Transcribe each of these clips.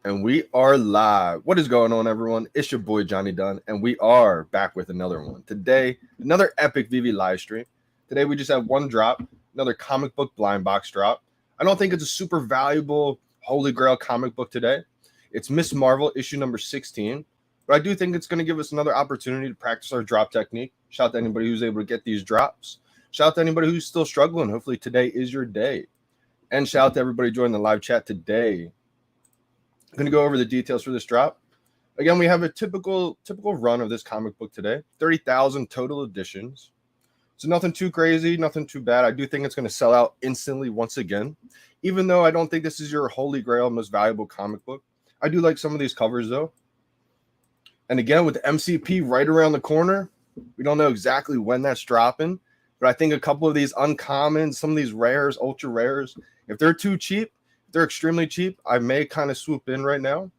And we are live. What is going on, everyone? It's your boy Johnny Dunn, and we are back with another one. Today, another epic VeVe live stream. Today, we just have one drop, another comic book blind box drop. I don't think it's a super valuable Holy Grail comic book today. It's Miss Marvel issue number 16, but I do think it's going to give us another opportunity to practice our drop technique. Shout out to anybody who's able to get these drops. Shout out to anybody who's still struggling. Hopefully, today is your day. And shout out to everybody joining the live chat today. I'm going to go over the details for this drop. Again, we have a typical run of this comic book today. 30,000 total editions. So nothing too crazy, nothing too bad. I do think it's going to sell out instantly once again. Even though I don't think this is your Holy Grail, most valuable comic book. I do like some of these covers, though. And again, with the MCP right around the corner, we don't know exactly when that's dropping. But I think a couple of these uncommons, some of these rares, ultra rares, if they're too cheap, they're extremely cheap, I may kind of swoop in right now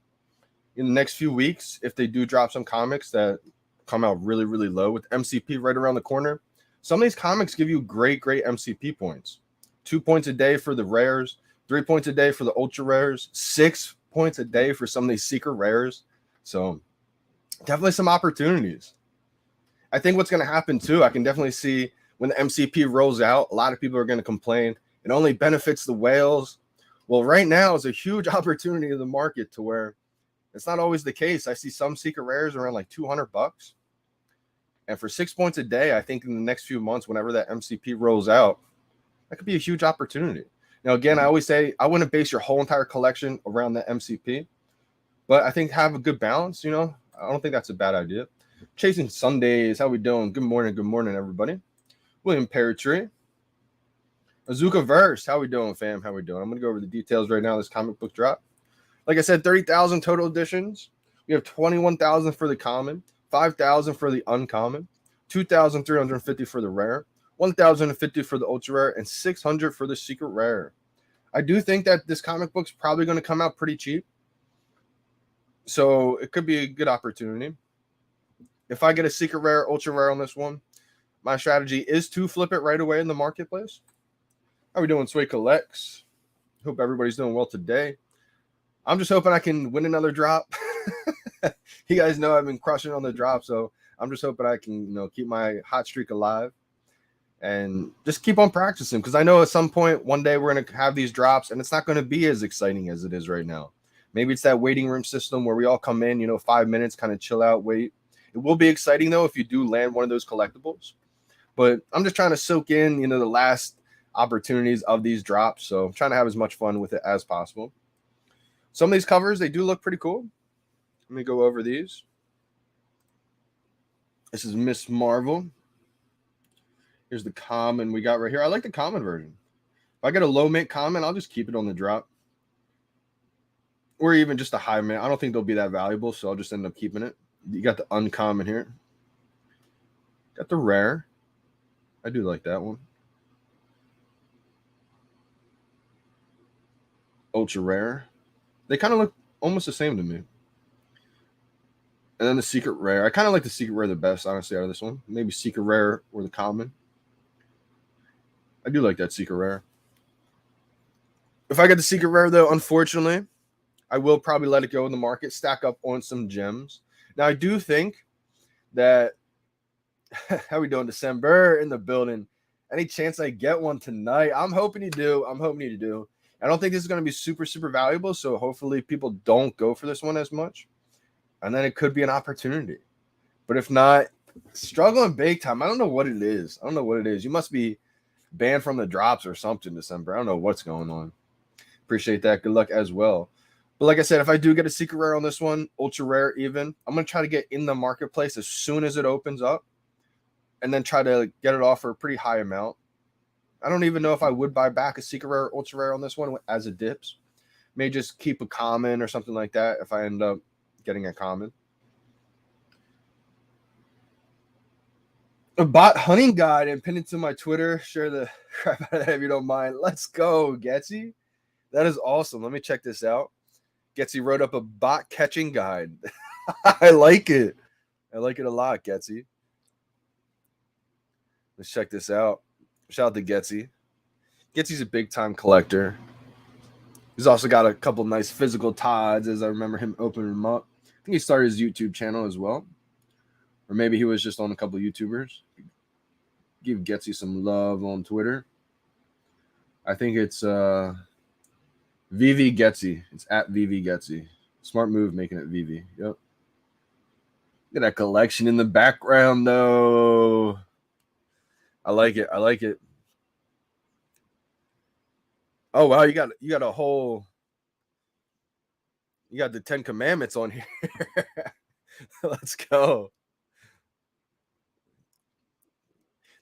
in the next few weeks if they do drop some comics that come out really, really low with MCP right around the corner. Some of these comics give you great MCP points. 2 points a day for the rares, 3 points a day for the ultra rares, 6 points a day for some of these secret rares. So definitely some opportunities. I think what's going to happen too, I can definitely see when the MCP rolls out, a lot of people are going to complain. It only benefits the whales. Well, right now is a huge opportunity in the market to where it's not always the case. I see some secret rares around like $200. And for 6 points a day, I think in the next few months, whenever that MCP rolls out, that could be a huge opportunity. Now, again, I always say I wouldn't base your whole entire collection around the MCP, but I think have a good balance. I don't think that's a bad idea. Chasing Sundays, how we doing? Good morning, everybody. William Peartree. Azuka Verse, how we doing, fam? How we doing? I'm going to go over the details right now of this comic book drop. Like I said, 30,000 total editions. We have 21,000 for the common, 5,000 for the uncommon, 2,350 for the rare, 1,050 for the ultra rare, and 600 for the secret rare. I do think that this comic book's probably going to come out pretty cheap, so it could be a good opportunity. If I get a secret rare, ultra rare on this one, my strategy is to flip it right away in the marketplace. How we doing, Sway Collects? Hope everybody's doing well today. I'm just hoping I can win another drop. You guys know I've been crushing on the drop, so I'm just hoping I can, keep my hot streak alive and just keep on practicing, because I know at some point one day we're going to have these drops and it's not going to be as exciting as it is right now. Maybe it's that waiting room system where we all come in, 5 minutes, kind of chill out, wait. It will be exciting, though, if you do land one of those collectibles. But I'm just trying to soak in, the last opportunities of these drops, so I'm trying to have as much fun with it as possible. Some of these covers, they do look pretty cool. Let me go over these. This is Miss Marvel. Here's the common we got right here. I like the common version. If I get a low mint common, I'll just keep it on the drop, or even just a high mint. I don't think they'll be that valuable, so I'll just end up keeping it. You got the uncommon here. Got the rare. I do like that one. Ultra rare. They kind of look almost the same to me. And then the secret rare. I kind of like the secret rare the best, honestly, out of this one. Maybe secret rare or the common. I do like that secret rare. If I get the secret rare, though, unfortunately, I will probably let it go in the market, stack up on some gems. Now, I do think that how we doing, December in the building? Any chance I get one tonight? I'm hoping you do. I don't think this is going to be super, super valuable, so hopefully people don't go for this one as much. And then it could be an opportunity. But if not, struggling big time. I don't know what it is. You must be banned from the drops or something, December. I don't know what's going on. Appreciate that. Good luck as well. But like I said, if I do get a secret rare on this one, ultra rare even, I'm going to try to get in the marketplace as soon as it opens up and then try to get it off for a pretty high amount. I don't even know if I would buy back a secret rare, ultra rare on this one as it dips. May just keep a common or something like that if I end up getting a common. A bot hunting guide and pin it to my Twitter. Share the crap out of that if you don't mind. Let's go, Getsy. That is awesome. Let me check this out. Getsy wrote up a bot catching guide. I like it. I like it a lot, Getsy. Let's check this out. Shout out to Getsy. Getsy's a big time collector. He's also got a couple nice physical Todds, as I remember him opening them up. I think he started his YouTube channel as well. Or maybe he was just on a couple of YouTubers. Give Getsy some love on Twitter. I think it's VeVe Getsy. It's at VeVe Getsy. Smart move making it VeVe. Yep. Look at that collection in the background, though. I like it. I like it. Oh wow, you got a whole. You got the 10 Commandments on here. Let's go.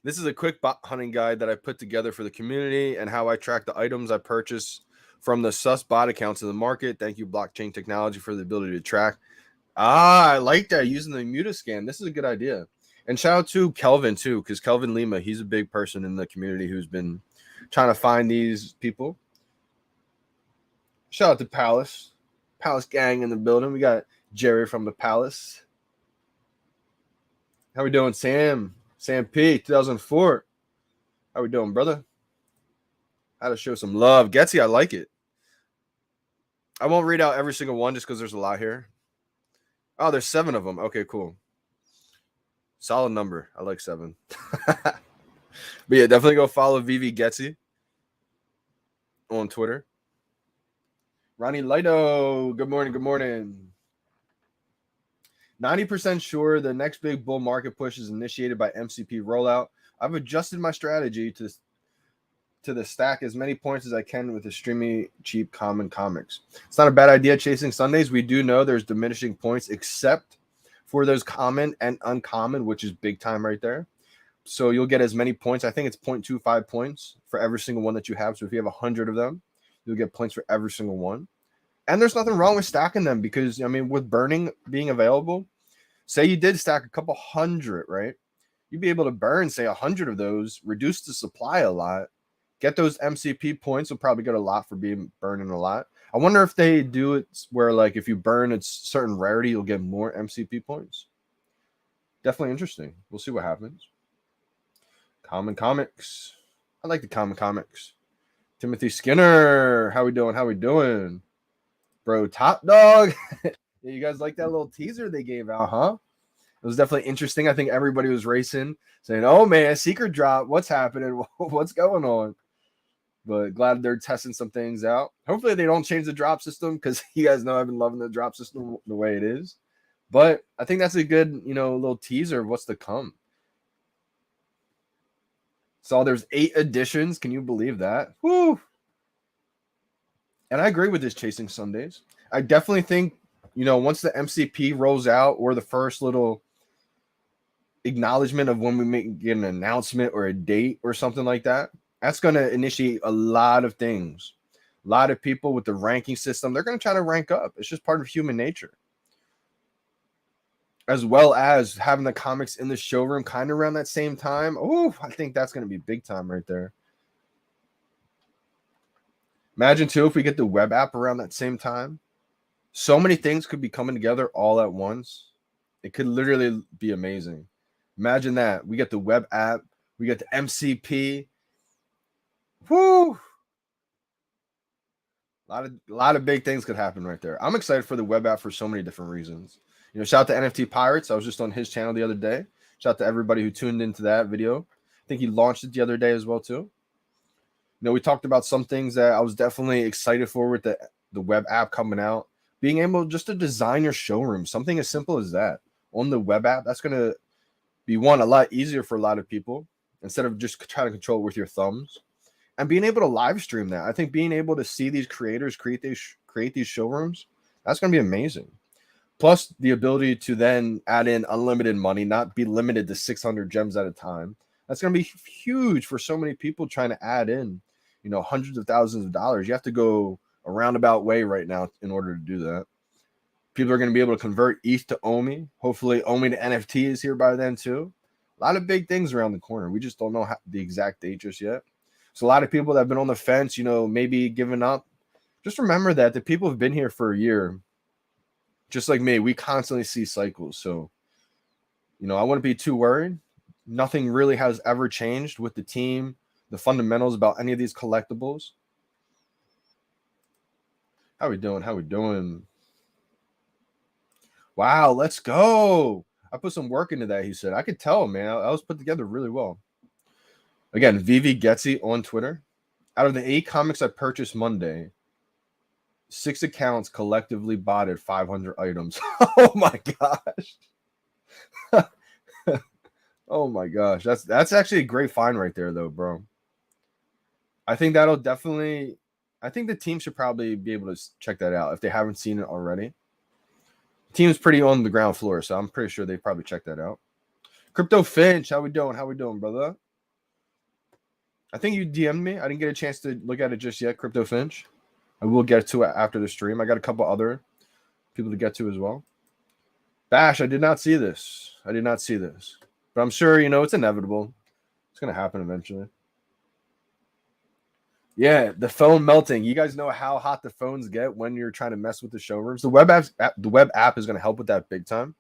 This is a quick bot hunting guide that I put together for the community and how I track the items I purchase from the sus bot accounts in the market. Thank you, blockchain technology, for the ability to track. I like that, using the Mutascan. This is a good idea. And shout out to Kelvin too, because Kelvin Lima, he's a big person in the community who's been trying to find these people. Shout out to Palace gang in the building. We got Jerry from the Palace. How we doing, Sam P, 2004? How we doing, brother? How to show some love. Getsy, I like it. I won't read out every single one just because there's a lot here. Oh, there's 7 of them. Okay, cool. Solid number. I like 7. But yeah, definitely go follow VeVe Getsy on Twitter. Ronnie Lido, good morning. Good morning. 90% sure the next big bull market push is initiated by MCP rollout. I've adjusted my strategy to the stack as many points as I can with extremely cheap common comics. It's not a bad idea chasing Sundays. We do know there's diminishing points except for those common and uncommon, which is big time right there. So you'll get as many points. I think it's 0.25 points for every single one that you have. So if you have 100 of them, you'll get points for every single one. And there's nothing wrong with stacking them because, I mean, with burning being available, say you did stack a couple hundred, right? You'd be able to burn, say, 100 of those, reduce the supply a lot, get those MCP points. Will probably get a lot for being burning a lot. I wonder if they do it where, like, if you burn it's certain rarity, you'll get more MCP points. Definitely interesting. We'll see what happens. Common comics. I like the common comics. Timothy Skinner. How we doing? How we doing? Bro, top dog. Yeah, you guys like that little teaser they gave out, huh? It was definitely interesting. I think everybody was racing, saying, oh man, secret drop. What's happening? What's going on? But glad they're testing some things out. Hopefully they don't change the drop system because you guys know I've been loving the drop system the way it is. But I think that's a good, little teaser of what's to come. So there's 8 additions. Can you believe that? Woo! And I agree with this chasing Sundays. I definitely think, once the MCP rolls out or the first little acknowledgement of when we make get an announcement or a date or something like that, that's going to initiate a lot of things. A lot of people with the ranking system, they're going to try to rank up. It's just part of human nature. As well as having the comics in the showroom kind of around that same time. Oh, I think that's going to be big time right there. Imagine, too, if we get the web app around that same time. So many things could be coming together all at once. It could literally be amazing. Imagine that. We get the web app. We get the MCP. Whoo! A lot of big things could happen right there. I'm excited for the web app for so many different reasons. Shout out to NFT Pirates. I was just on his channel the other day. Shout out to everybody who tuned into that video. I think he launched it the other day as well, too. We talked about some things that I was definitely excited for with the web app coming out. Being able just to design your showroom, something as simple as that on the web app, that's going to be a lot easier for a lot of people instead of just trying to control it with your thumbs. And being able to live stream that, I think being able to see these creators create these showrooms, that's going to be amazing. Plus the ability to then add in unlimited money, not be limited to 600 gems at a time. That's going to be huge for so many people trying to add in, hundreds of thousands of dollars. You have to go a roundabout way right now in order to do that. People are going to be able to convert ETH to OMI. Hopefully OMI to NFT is here by then too. A lot of big things around the corner. We just don't know the exact date just yet. So a lot of people that have been on the fence, maybe giving up. Just remember that the people have been here for a year. Just like me, we constantly see cycles. So, I wouldn't be too worried. Nothing really has ever changed with the team, the fundamentals about any of these collectibles. How we doing? How we doing? Wow, let's go. I put some work into that, he said. I could tell, man. I was put together really well. Again, VeVe Getsy on Twitter. Out of the 8 comics I purchased Monday, 6 accounts collectively botted 500 items. Oh my gosh. Oh my gosh. That's actually a great find right there, though, bro. I think that'll definitely. I think the team should probably be able to check that out if they haven't seen it already. The team's pretty on the ground floor, so I'm pretty sure they probably check that out. Crypto Finch, how we doing? How we doing, brother? I think you DM'd me. I didn't get a chance to look at it just yet, Crypto Finch. I will get to it after the stream. I got a couple other people to get to as well. Bash, I did not see this. I did not see this. But I'm sure, it's inevitable. It's going to happen eventually. Yeah, the phone melting. You guys know how hot the phones get when you're trying to mess with the showrooms. The web app is going to help with that big time.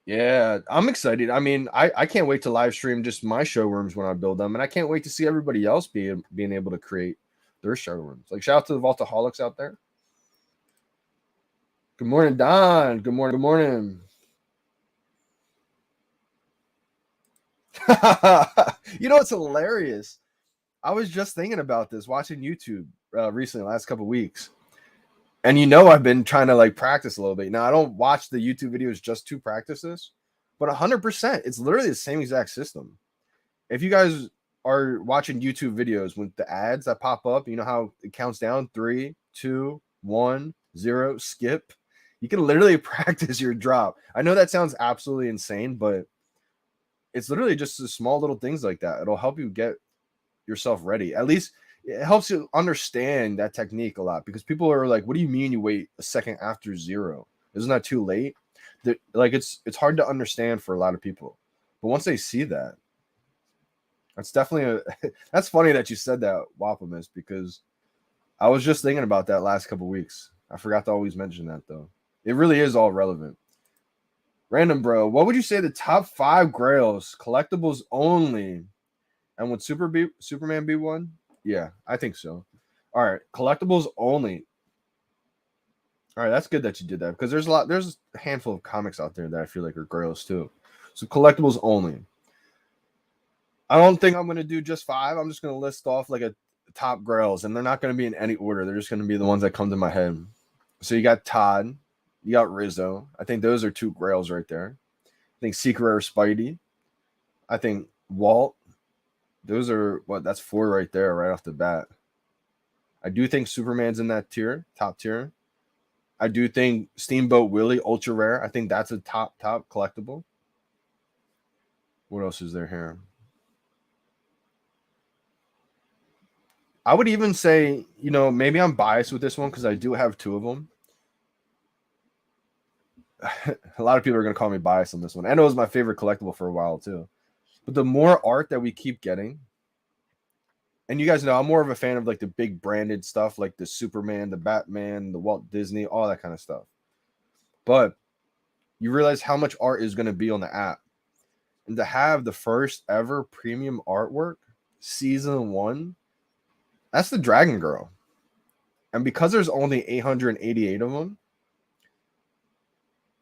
Yeah, I'm excited. I mean, I can't wait to live stream just my showrooms when I build them, and I can't wait to see everybody else being able to create their showrooms. Like, shout out to the Vaultaholics out there. Good morning, Don. Good morning. Good morning. It's hilarious. I was just thinking about this watching YouTube recently, last couple weeks. And I've been trying to practice a little bit. Now, I don't watch the YouTube videos just to practice this, but 100%, it's literally the same exact system. If you guys are watching YouTube videos with the ads that pop up, you know how it counts down 3, 2, 1, 0, skip. You can literally practice your drop. I know that sounds absolutely insane, but it's literally just the small little things like that. It'll help you get yourself ready. At least it helps you understand that technique a lot, because people are like, what do you mean you wait a second after 0? Isn't that too late? It's hard to understand for a lot of people. But once they see that, that's definitely that's funny that you said that, Wapamus, because I was just thinking about that last couple weeks. I forgot to always mention that, though. It really is all relevant. Random bro, what would you say the top 5 grails, collectibles only, and would Superman be one? Yeah, I think so. All right, collectibles only. All right, that's good that you did that, because there's a handful of comics out there that I feel like are grails too. So collectibles only. I don't think I'm gonna do just 5. I'm just gonna list off like a top grails, and they're not gonna be in any order. They're just gonna be the ones that come to my head. So you got Todd, you got Rizzo. I think those are 2 grails right there. I think Secret Rare Spidey. I think Walt. Those are that's 4 right there, right off the bat. I do think Superman's in that tier, top tier. I do think Steamboat Willie, ultra rare. I think that's a top collectible. What else is there here? I would even say, maybe I'm biased with this one because I do have 2 of them. A lot of people are going to call me biased on this one. And it was my favorite collectible for a while too. But the more art that we keep getting, and you guys know I'm more of a fan of the big branded stuff, like the Superman, the Batman, the Walt Disney, all that kind of stuff. But you realize how much art is going to be on the app. And to have the first ever premium artwork, season 1, that's the Dragon Girl. And because there's only 888 of them,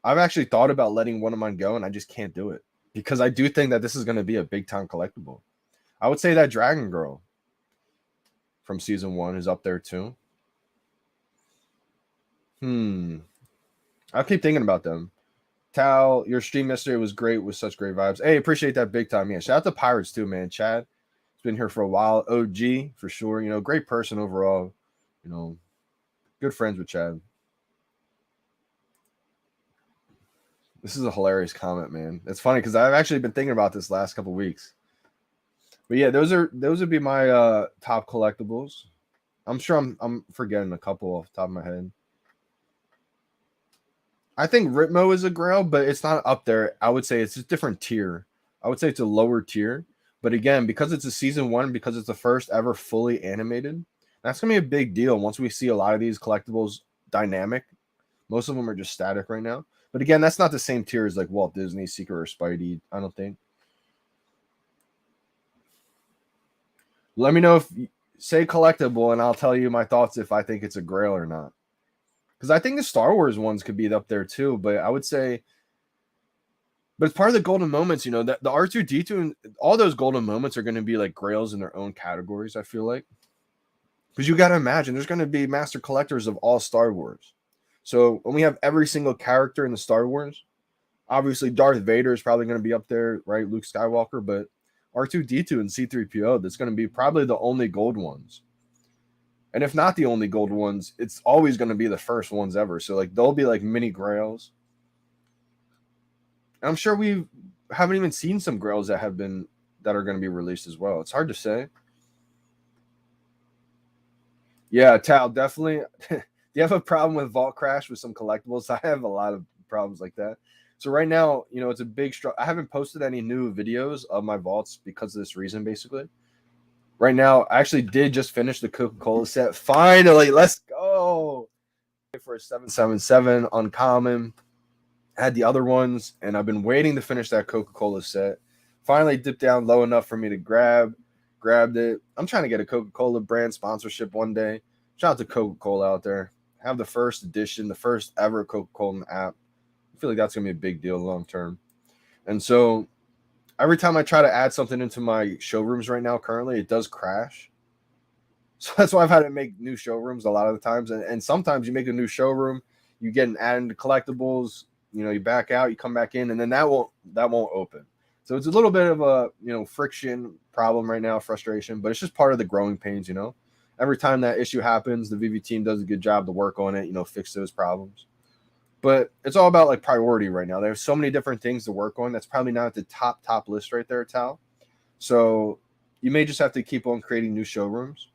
I've actually thought about letting one of mine go, and I just can't do it, because I do think that this is going to be a big time collectible. I would say that Dragon Girl from season 1 is up there too. I'll keep thinking about them. Tal, your stream yesterday was great with such great vibes. Hey, appreciate that big time. Yeah, shout out to Pirates too, man. Chad has been here for a while. OG for sure. Great person overall. Good friends with Chad. This is a hilarious comment, man. It's funny because I've actually been thinking about this last couple weeks. But yeah, those would be my top collectibles. I'm sure I'm forgetting a couple off the top of my head. I think Ritmo is a grail, but it's not up there. I would say it's a different tier. I would say it's a lower tier. But again, because it's a season 1, because it's the first ever fully animated, that's going to be a big deal once we see a lot of these collectibles dynamic. Most of them are just static right now. But again, that's not the same tier as like Walt Disney, Secret, or Spidey, I don't think. Let me know if say collectible, and I'll tell you my thoughts if I think it's a grail or not. Because I think the Star Wars ones could be up there too, but I would say, but it's part of the golden moments, you know, that the R2D2 and all those golden moments are going to be like grails in their own categories, I feel like. Because you got to imagine there's going to be master collectors of all Star Wars. So when we have every single character in the Star Wars, obviously Darth Vader is probably going to be up there, right? Luke Skywalker, but R2D2 and C3PO, that's going to be probably the only gold ones. And if not the only gold ones, it's always going to be the first ones ever. So like they'll be like mini grails. And I'm sure we haven't even seen some grails that are going to be released as well. It's hard to say. Yeah, Tal, definitely. Do you have a problem with Vault Crash with some collectibles? I have a lot of problems like that. So right now, you know, it's a big struggle. I haven't posted any new videos of my vaults because of this reason, basically. Right now, I actually did just finish the Coca-Cola set. Finally, let's go. For a 777 uncommon. I had the other ones, and I've been waiting to finish that Coca-Cola set. Finally dipped down low enough for me to grabbed it. I'm trying to get a Coca-Cola brand sponsorship one day. Shout out to Coca-Cola out there. Have the first edition, the first ever Coca-Cola app. I feel like that's going to be a big deal long term. And so every time I try to add something into my showrooms right now, currently, it does crash. So that's why I've had to make new showrooms a lot of the times. And sometimes you make a new showroom, you get an add into collectibles, you know, you back out, you come back in, and then that won't open. So it's a little bit of a, you know, friction problem right now, frustration, but it's just part of the growing pains, you know. Every time that issue happens, the VeVe team does a good job to work on it, you know, fix those problems. But it's all about like priority right now. There's so many different things to work on. That's probably not at the top list right there, Tal. So you may just have to keep on creating new showrooms.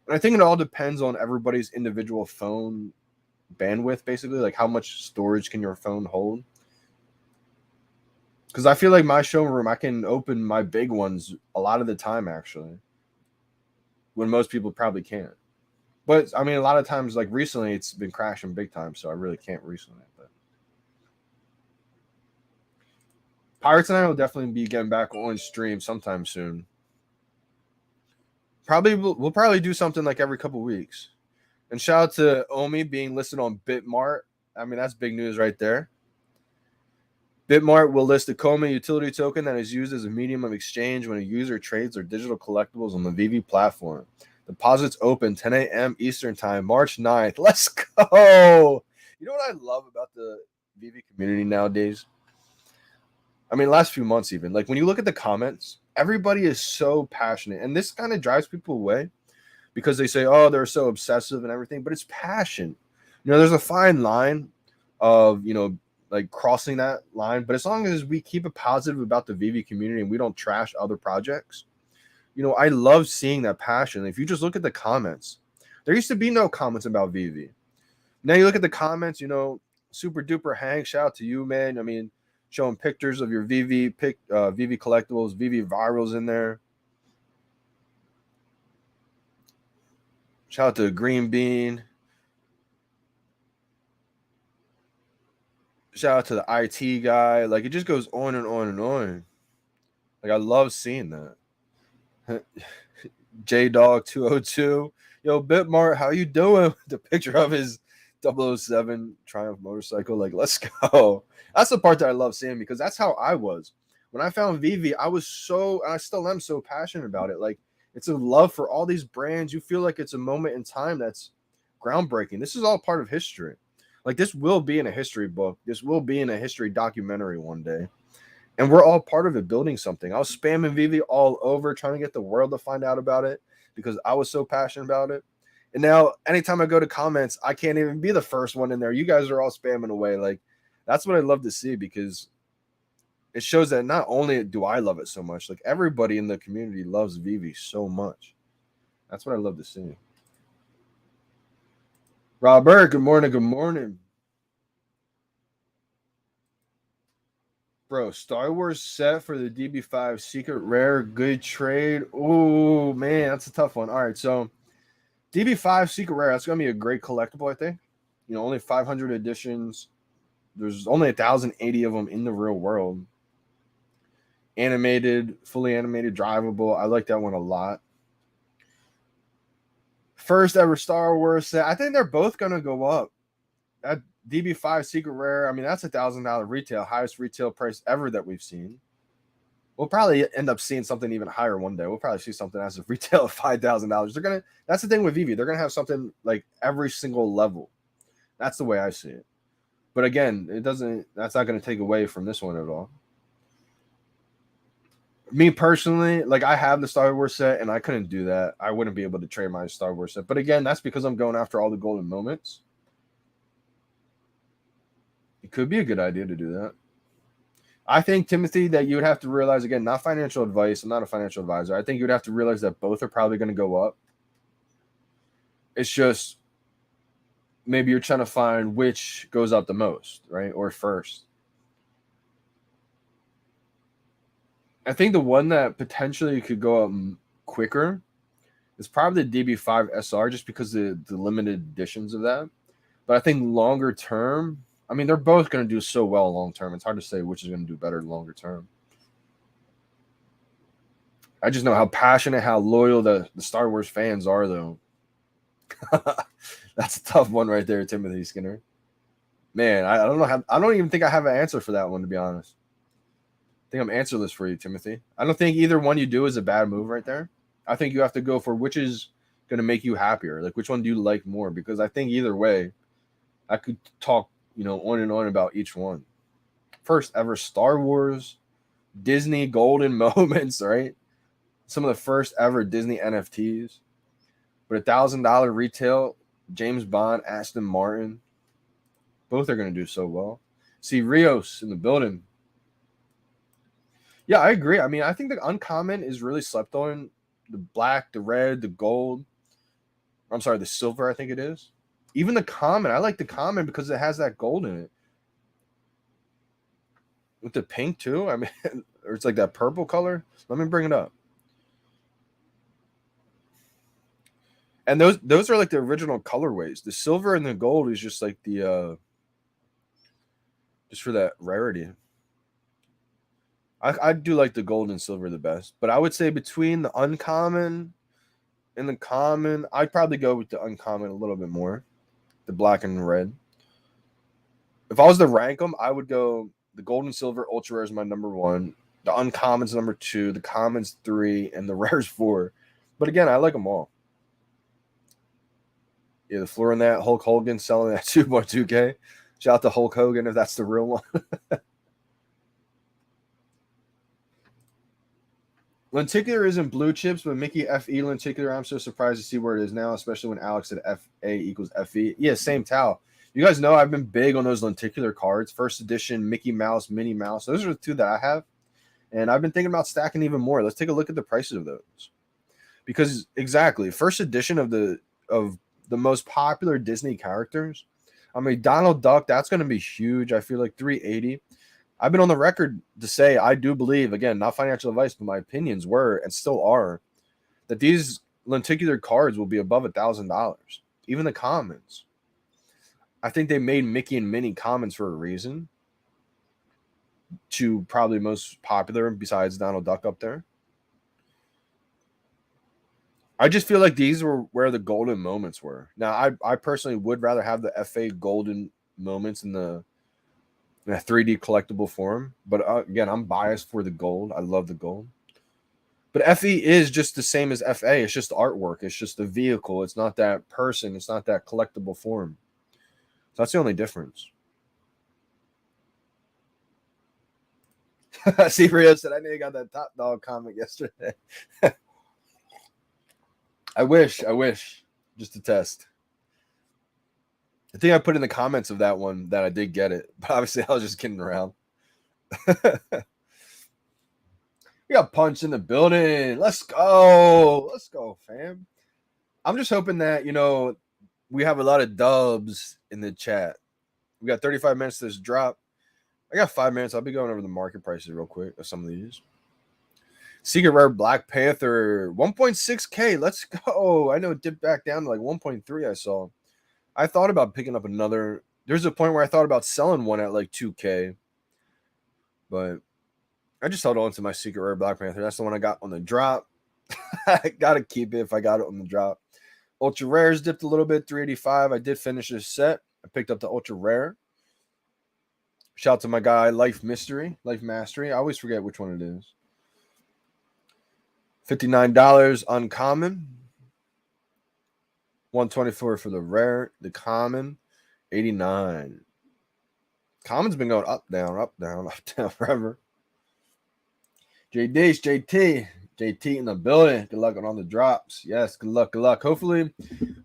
And I think it all depends on everybody's individual phone bandwidth, basically, like how much storage can your phone hold. Because I feel like my showroom, I can open my big ones a lot of the time, actually, when most people probably can't. But I mean, a lot of times, like recently, it's been crashing big time, so I really can't recently. But Pirates and I will definitely be getting back on stream sometime soon. We'll probably do something like every couple weeks. And shout out to Omi being listed on Bitmart. I mean, that's big news right there. Bitmart will list a Koma utility token that is used as a medium of exchange when a user trades their digital collectibles on the VeVe platform. Deposits open 10 a.m. Eastern Time, March 9th. Let's go. You know what I love about the VeVe community nowadays? I mean, last few months even. Like when you look at the comments, everybody is so passionate. And this kind of drives people away because they say, oh, they're so obsessive and everything. But it's passion. You know, there's a fine line of, you know, like crossing that line. But as long as we keep it positive about the VeVe community and we don't trash other projects, you know, I love seeing that passion. If you just look at the comments, there used to be no comments about VeVe. Now you look at the comments, you know, super duper Hank, shout out to you, man. I mean, showing pictures of your VeVe VeVe collectibles, VeVe virals in there. Shout out to Green Bean. Shout out to the IT guy. Like it just goes on and on and on. Like I love seeing that. JDog 202. Yo, Bitmart, how you doing? The picture of his 007 Triumph motorcycle. Like, let's go. That's the part that I love seeing because that's how I was. When I found VeVe, I still am so passionate about it. Like, it's a love for all these brands. You feel like it's a moment in time that's groundbreaking. This is all part of history. Like, this will be in a history book. This will be in a history documentary one day. And we're all part of it, building something. I was spamming VeVe all over, trying to get the world to find out about it because I was so passionate about it. And now, anytime I go to comments, I can't even be the first one in there. You guys are all spamming away. Like, that's what I love to see because it shows that not only do I love it so much, like everybody in the community loves VeVe so much. That's what I love to see. Robert, good morning. Good morning. Bro, Star Wars set for the DB5 secret rare good trade. Oh man, that's a tough one. All right, so DB5 secret rare, that's gonna be a great collectible, I think. You know, only 500 editions. There's only 1,080 of them in the real world. Animated, fully animated, drivable. I like that one a lot. First ever Star Wars set. I think they're both gonna go up. That DB5 Secret Rare, I mean, that's $1,000 retail, highest retail price ever that we've seen. We'll probably end up seeing something even higher one day. We'll probably see something as a retail of $5,000. They're gonna. That's the thing with VeVe. They're gonna have something like every single level. That's the way I see it. But again, it doesn't. That's not gonna take away from this one at all. Me personally, like I have the Star Wars set, and I couldn't do that. I wouldn't be able to trade my Star Wars set. But again, that's because I'm going after all the golden moments. It could be a good idea to do that. I think, Timothy, that you would have to realize, again, not financial advice. I'm not a financial advisor. I think you would have to realize that both are probably going to go up. It's just maybe you're trying to find which goes up the most, right? Or first. I think the one that potentially could go up quicker is probably the DB5 SR just because of the limited editions of that. But I think longer term, I mean, they're both going to do so well long term. It's hard to say which is going to do better longer term. I just know how passionate, how loyal the Star Wars fans are, though. That's a tough one right there, Timothy Skinner. Man, I don't know. I don't even think I have an answer for that one, to be honest. I think I'm answerless for you, Timothy. I don't think either one you do is a bad move right there. I think you have to go for which is going to make you happier. Like, which one do you like more? Because I think either way, I could talk on and on about each one. First ever Star Wars, Disney golden moments, right? Some of the first ever Disney NFTs. But $1,000 retail, James Bond, Aston Martin. Both are going to do so well. See Rios in the building. Yeah, I agree. I mean, I think the uncommon is really slept on. The black, the red, the gold. I'm sorry, the silver, I think it is. Even the common, I like the common because it has that gold in it. With the pink too, I mean, or it's like that purple color. Let me bring it up. And those are like the original colorways. The silver and the gold is just like the just for that rarity. I do like the gold and silver the best, but I would say between the uncommon and the common, I'd probably go with the uncommon a little bit more. The black and red. If I was to rank them, I would go the gold and silver ultra rare is my number 1, the uncommons number 2, the commons 3, and the rares 4. But again, I like them all. Yeah, the floor on that Hulk Hogan selling that 2.2K. Shout out to Hulk Hogan if that's the real one. Lenticular isn't blue chips, but Mickey FE lenticular. I'm so surprised to see where it is now, especially when Alex said FA equals FE. Yeah, same towel. You guys know I've been big on those lenticular cards. First edition, Mickey Mouse, Minnie Mouse. Those are the two that I have. And I've been thinking about stacking even more. Let's take a look at the prices of those. Because exactly, first edition of the most popular Disney characters. I mean, Donald Duck, that's going to be huge. I feel like 380. I've been on the record to say I do believe, again, not financial advice, but my opinions were and still are, that these lenticular cards will be above $1,000. Even the commons. I think they made Mickey and Minnie commons for a reason. To probably most popular besides Donald Duck up there. I just feel like these were where the golden moments were. Now, I personally would rather have the FA golden moments in a 3D collectible form. But again, I'm biased for the gold. I love the gold. But FE is just the same as FA. It's just artwork. It's just a vehicle. It's not that person. It's not that collectible form. So that's the only difference. See, Rio said, I knew you got that top dog comment yesterday. I wish, just to test. I think I put in the comments of that one that I did get it, but obviously I was just kidding around. We got Punch in the building. Let's go, fam. I'm just hoping that we have a lot of dubs in the chat. We got 35 minutes to this drop. I got 5 minutes. I'll be going over the market prices real quick of some of these. Secret Rare Black Panther, 1.6K. Let's go. I know it dipped back down to like 1.3 I saw. I thought about picking up another There's a point where I thought about selling one at like 2K, but I just held on to my secret rare Black Panther. That's the one I got on the drop. I gotta keep it if I got it on the drop. Ultra rares dipped a little bit, 385. I did finish this set. I picked up the ultra rare. Shout out to my guy, Life Mastery. I always forget which one it is. $59 uncommon. 124 for the rare. The common, 89. Common's been going up, down, up, down, up, down forever. JD's JT in the building. Good luck on the drops. Yes, good luck. Hopefully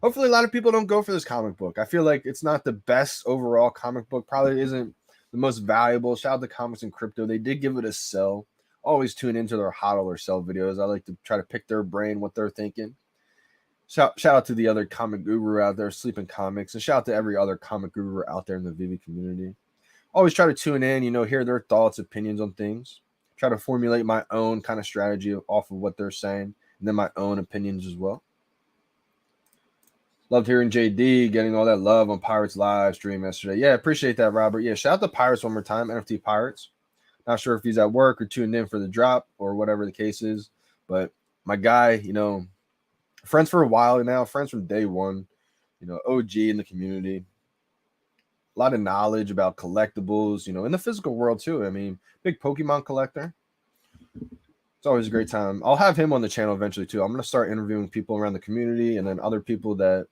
a lot of people don't go for this comic book. I feel like it's not the best overall comic book. Probably isn't the most valuable. Shout out to Comics and Crypto. They did give it a sell. Always tune into their hodl or sell videos. I like to try to pick their brain, what they're thinking. Shout out to the other comic guru out there, Sleeping Comics, and shout out to every other comic guru out there in the VeVe community. Always try to tune in, hear their thoughts, opinions on things. Try to formulate my own kind of strategy off of what they're saying, and then my own opinions as well. Loved hearing JD getting all that love on Pirates live stream yesterday. Yeah, appreciate that, Robert. Yeah, shout out to Pirates one more time, NFT Pirates. Not sure if he's at work or tuned in for the drop or whatever the case is, but my guy, friends for a while now, friends from day one, OG in the community. A lot of knowledge about collectibles, in the physical world too. I mean, big Pokemon collector. It's always a great time. I'll have him on the channel eventually too. I'm going to start interviewing people around the community and then other people that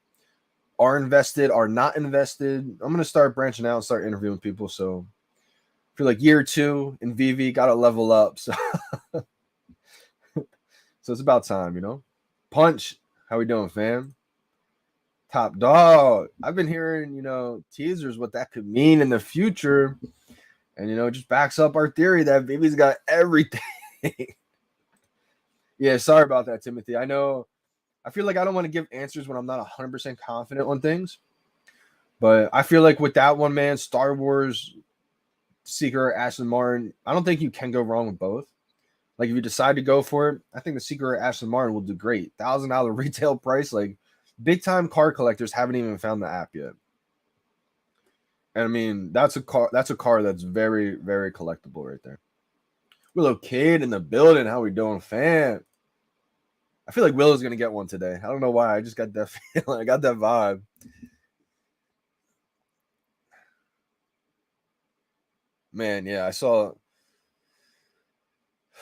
are invested, are not invested. I'm going to start branching out and start interviewing people. So I feel like year 2 in VeVe, got to level up. So, so it's about time, Punch, how we doing, fam? Top dog. I've been hearing, teasers, what that could mean in the future. And, it just backs up our theory that VeVe's got everything. Yeah, sorry about that, Timothy. I know. I feel like I don't want to give answers when I'm not 100% confident on things. But I feel like with that one, man, Star Wars, Seeker, Aston Martin, I don't think you can go wrong with both. Like, if you decide to go for it, I think the Seeker Aston Martin will do great. $1,000 retail price, like, big-time car collectors haven't even found the app yet. And I mean, that's a car that's very, very collectible right there. Willow Kid in the building. How we doing, fam? I feel like Willow's gonna get one today. I don't know why. I just got that feeling. I got that vibe. Man, yeah, I saw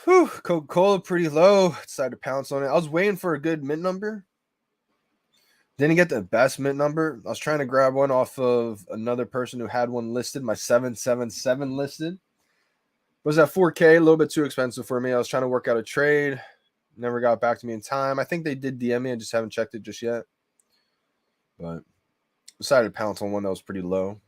Coca-Cola pretty low. Decided to pounce on it. I was waiting for a good mint number. Didn't get the best mint number. I was trying to grab one off of another person who had one listed, my 777 listed. It was at 4K, a little bit too expensive for me. I was trying to work out a trade. Never got back to me in time. I think they did DM me. I just haven't checked it just yet. But decided to pounce on one that was pretty low.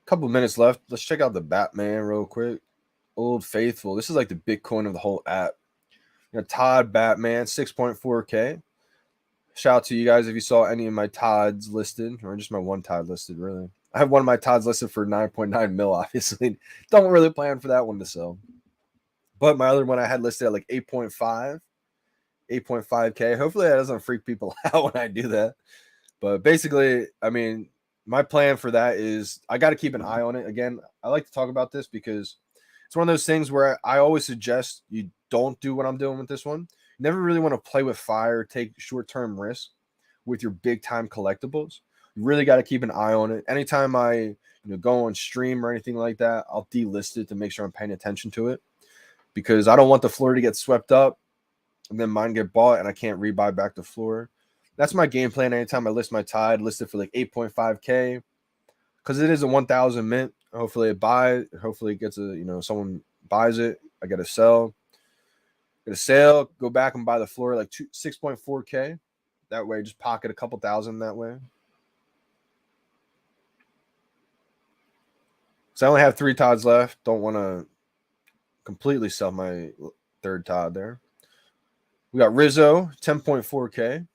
Couple minutes left. Let's check out the Batman real quick. Old Faithful. This is like the Bitcoin of the whole app. Todd Batman, 6.4K. Shout out to you guys if you saw any of my Todds listed, or just my one Todd listed, really. I have one of my Todds listed for 9.9 mil, obviously. Don't really plan for that one to sell. But my other one I had listed at like 8.5K. Hopefully that doesn't freak people out when I do that. But basically, I mean, my plan for that is I got to keep an eye on it. Again, I like to talk about this because it's one of those things where I always suggest you don't do what I'm doing with this one. You never really want to play with fire, take short-term risks with your big-time collectibles. You really got to keep an eye on it. Anytime I go on stream or anything like that, I'll delist it to make sure I'm paying attention to it because I don't want the floor to get swept up and then mine get bought and I can't rebuy back the floor. That's my game plan. Anytime I list my Tide, list it for like 8.5K because it is a 1,000 mint. Hopefully it buys. Hopefully it gets someone buys it. I get a sell. Get a sale. Go back and buy the floor like 6.4K. That way, just pocket a couple thousand that way. So I only have 3 Todds left. Don't want to completely sell my third Todd there. We got Rizzo, 10.4K.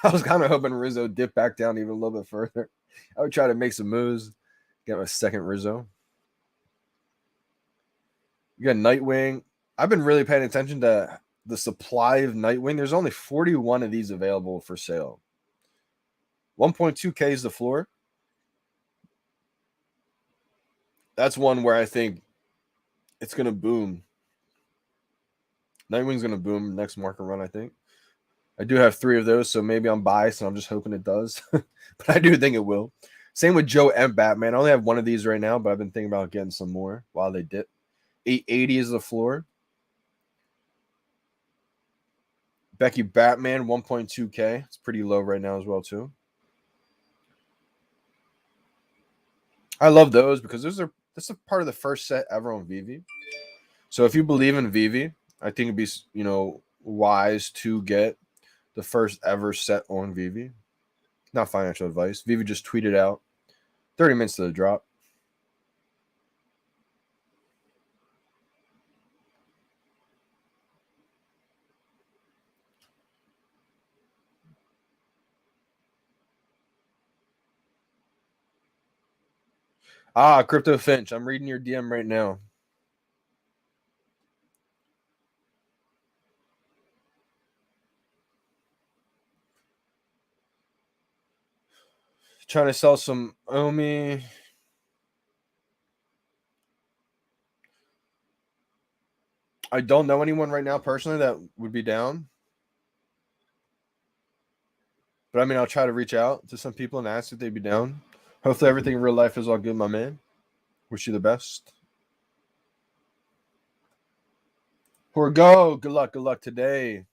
I was kind of hoping Rizzo dipped back down even a little bit further. I would try to make some moves. Get my second Rizzo. You got Nightwing. I've been really paying attention to the supply of Nightwing. There's only 41 of these available for sale. 1.2K is the floor. That's one where I think it's going to boom. Nightwing's going to boom next market run, I think. I do have 3 of those, so maybe I'm biased and I'm just hoping it does. But I do think it will. Same with Joe and Batman. I only have one of these right now, but I've been thinking about getting some more while they dip. 880 is the floor. Becky Batman, 1.2K. It's pretty low right now as well, too. I love those because this is a part of the first set ever on VeVe. So if you believe in VeVe, I think it'd be, wise to get the first ever set on VeVe. Not financial advice. VeVe just tweeted out 30 minutes to the drop. Crypto Finch. I'm reading your DM right now. Trying to sell some Omi. I don't know anyone right now personally that would be down. But I mean, I'll try to reach out to some people and ask if they'd be down. Hopefully everything in real life is all good, my man. Wish you the best. Go. Good luck today.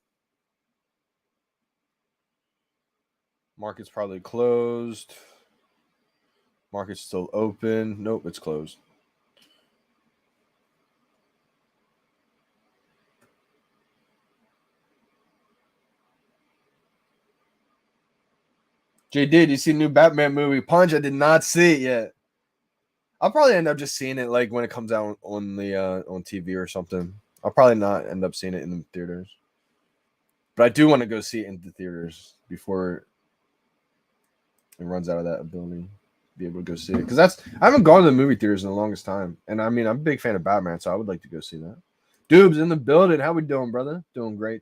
Market's probably closed. Market's still open. Nope, it's closed. JD, did you see the new Batman movie? Punch, I did not see it yet. I'll probably end up just seeing it like when it comes out on the on TV or something. I'll probably not end up seeing it in the theaters. But I do want to go see it in the theaters before it runs out of that ability to be able to go see it. Because I haven't gone to the movie theaters in the longest time. And I mean, I'm a big fan of Batman, so I would like to go see that. Dubes in the building. How we doing, brother? Doing great.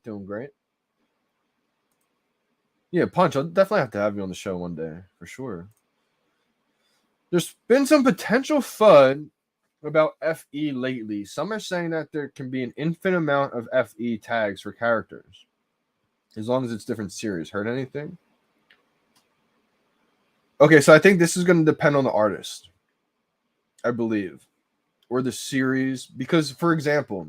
Yeah, Punch, I'll definitely have to have you on the show one day, for sure. There's been some potential FUD about FE lately. Some are saying that there can be an infinite amount of FE tags for characters, as long as it's different series. Heard anything? Okay, so I think this is going to depend on the artist, I believe, or the series. Because, for example,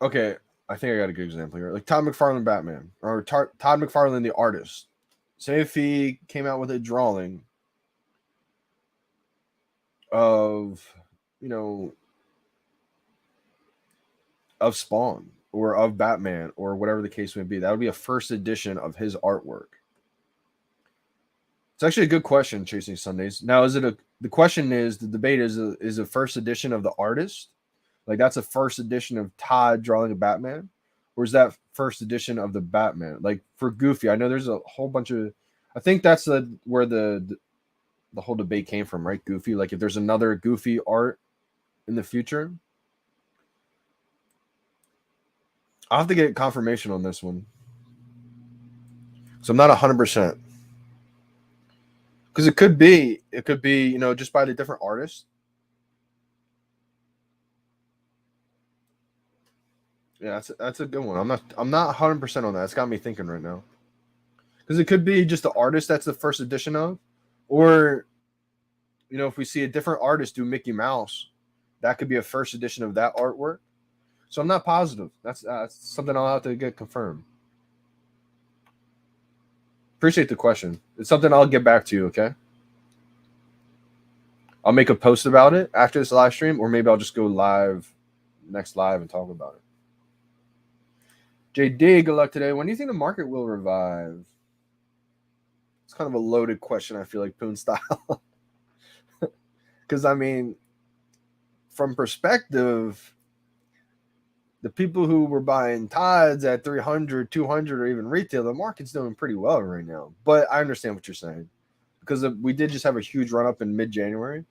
okay, I think I got a good example here. Like Todd McFarlane Batman, or Todd McFarlane the artist. Say if he came out with a drawing of, of Spawn or of Batman or whatever the case may be, that would be a first edition of his artwork. It's actually a good question, Chasing Sundays. Now, the question is, the debate is a first edition of the artist? Like that's a first edition of Todd drawing a Batman? Or is that first edition of the Batman? Like for Goofy, I know there's a whole bunch of, I think that's where the whole debate came from, right? Goofy, like if there's another Goofy art in the future. I'll have to get confirmation on this one. So I'm not 100%. Because it could be, just by the different artists. Yeah, that's a good one. I'm not 100% on that. It's got me thinking right now. Because it could be just the artist that's the first edition of, or if we see a different artist do Mickey Mouse, that could be a first edition of that artwork. So I'm not positive. That's something I'll have to get confirmed. Appreciate the question. It's something I'll get back to you, okay? I'll make a post about it after this live stream, or maybe I'll just go next live and talk about it. JD, good luck today. When do you think the market will revive? It's kind of a loaded question, I feel like, Poon style. Because, I mean, from perspective, the people who were buying Todds at 300, 200, or even retail, the market's doing pretty well right now. But I understand what you're saying. Because we did just have a huge run-up in mid-January.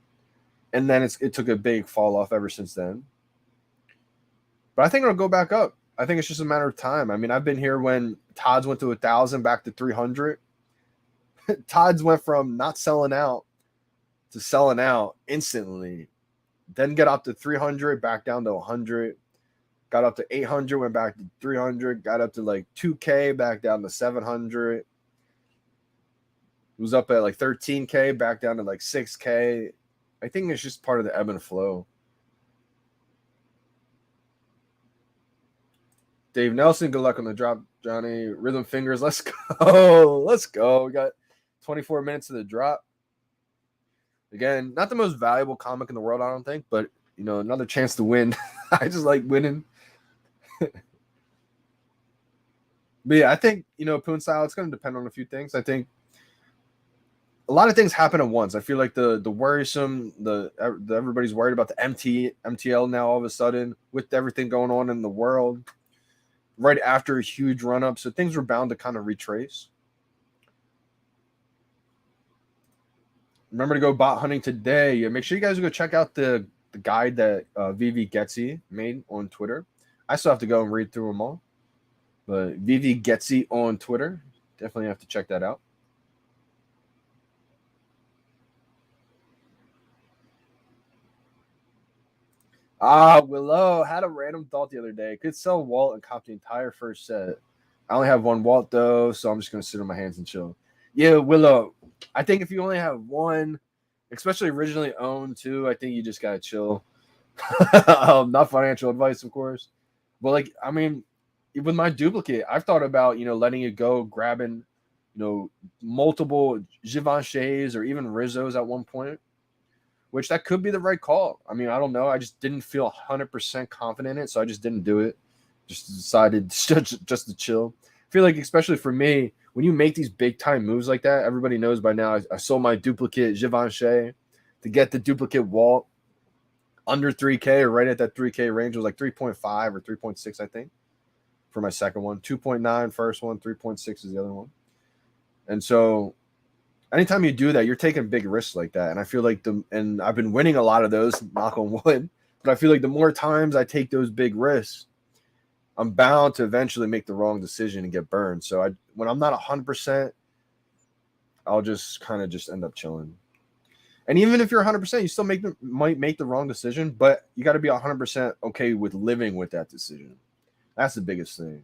and then it took a big fall off ever since then. But I think it'll go back up. I think it's just a matter of time. I mean, I've been here when Todd's went to 1,000 back to 300. Todd's went from not selling out to selling out instantly. Then get up to 300, back down to 100. Got up to 800, went back to 300. Got up to like 2K, back down to 700. It was up at like 13K, back down to like 6K. I think it's just part of the ebb and flow. Dave Nelson, good luck on the drop, Johnny. Rhythm Fingers, let's go. Let's go. We got 24 minutes of the drop. Again, not the most valuable comic in the world, I don't think, but, you know, another chance to win. I just like winning. But yeah, I think, you know, Poon style, it's going to depend on a few things. I think a lot of things happen at once. I feel like the worrisome, the everybody's worried about the MTL now all of a sudden with everything going on in the world right after a huge run up. So things were bound to kind of retrace. Remember to go bot hunting today. Yeah, make sure you guys go check out the guide that VeVe Getsy made on Twitter. I still have to go and read through them all. But VeVe Getsy on Twitter. Definitely have to check that out. Willow had a random thought the other day. Could sell Walt and cop the entire first set. I only have one Walt though, so I'm just gonna sit on my hands and chill. Yeah, Willow. I think if you only have one, especially originally owned too, I think you just gotta chill. Not financial advice, of course, but like I mean, with my duplicate, I've thought about, you know, letting it go, grabbing, you know, multiple Givenchy's or even Rizzos at one point. Which that could be the right call. I mean, I don't know. I just didn't feel 100% confident in it, so I just didn't do it. Just decided just to chill. I feel like, especially for me, when you make these big-time moves like that, everybody knows by now, I sold my duplicate Givenchy to get the duplicate Walt under 3K or right at that 3K range. It was like 3.5 or 3.6, I think, for my second one. 2.9 first one, 3.6 is the other one. And so anytime you do that, you're taking big risks like that. And I feel like and I've been winning a lot of those, knock on wood, but I feel like the more times I take those big risks, I'm bound to eventually make the wrong decision and get burned. So when I'm not 100%, I'll just kind of just end up chilling. And even if you're 100%, you still might make the wrong decision, but you got to be 100% okay with living with that decision. That's the biggest thing.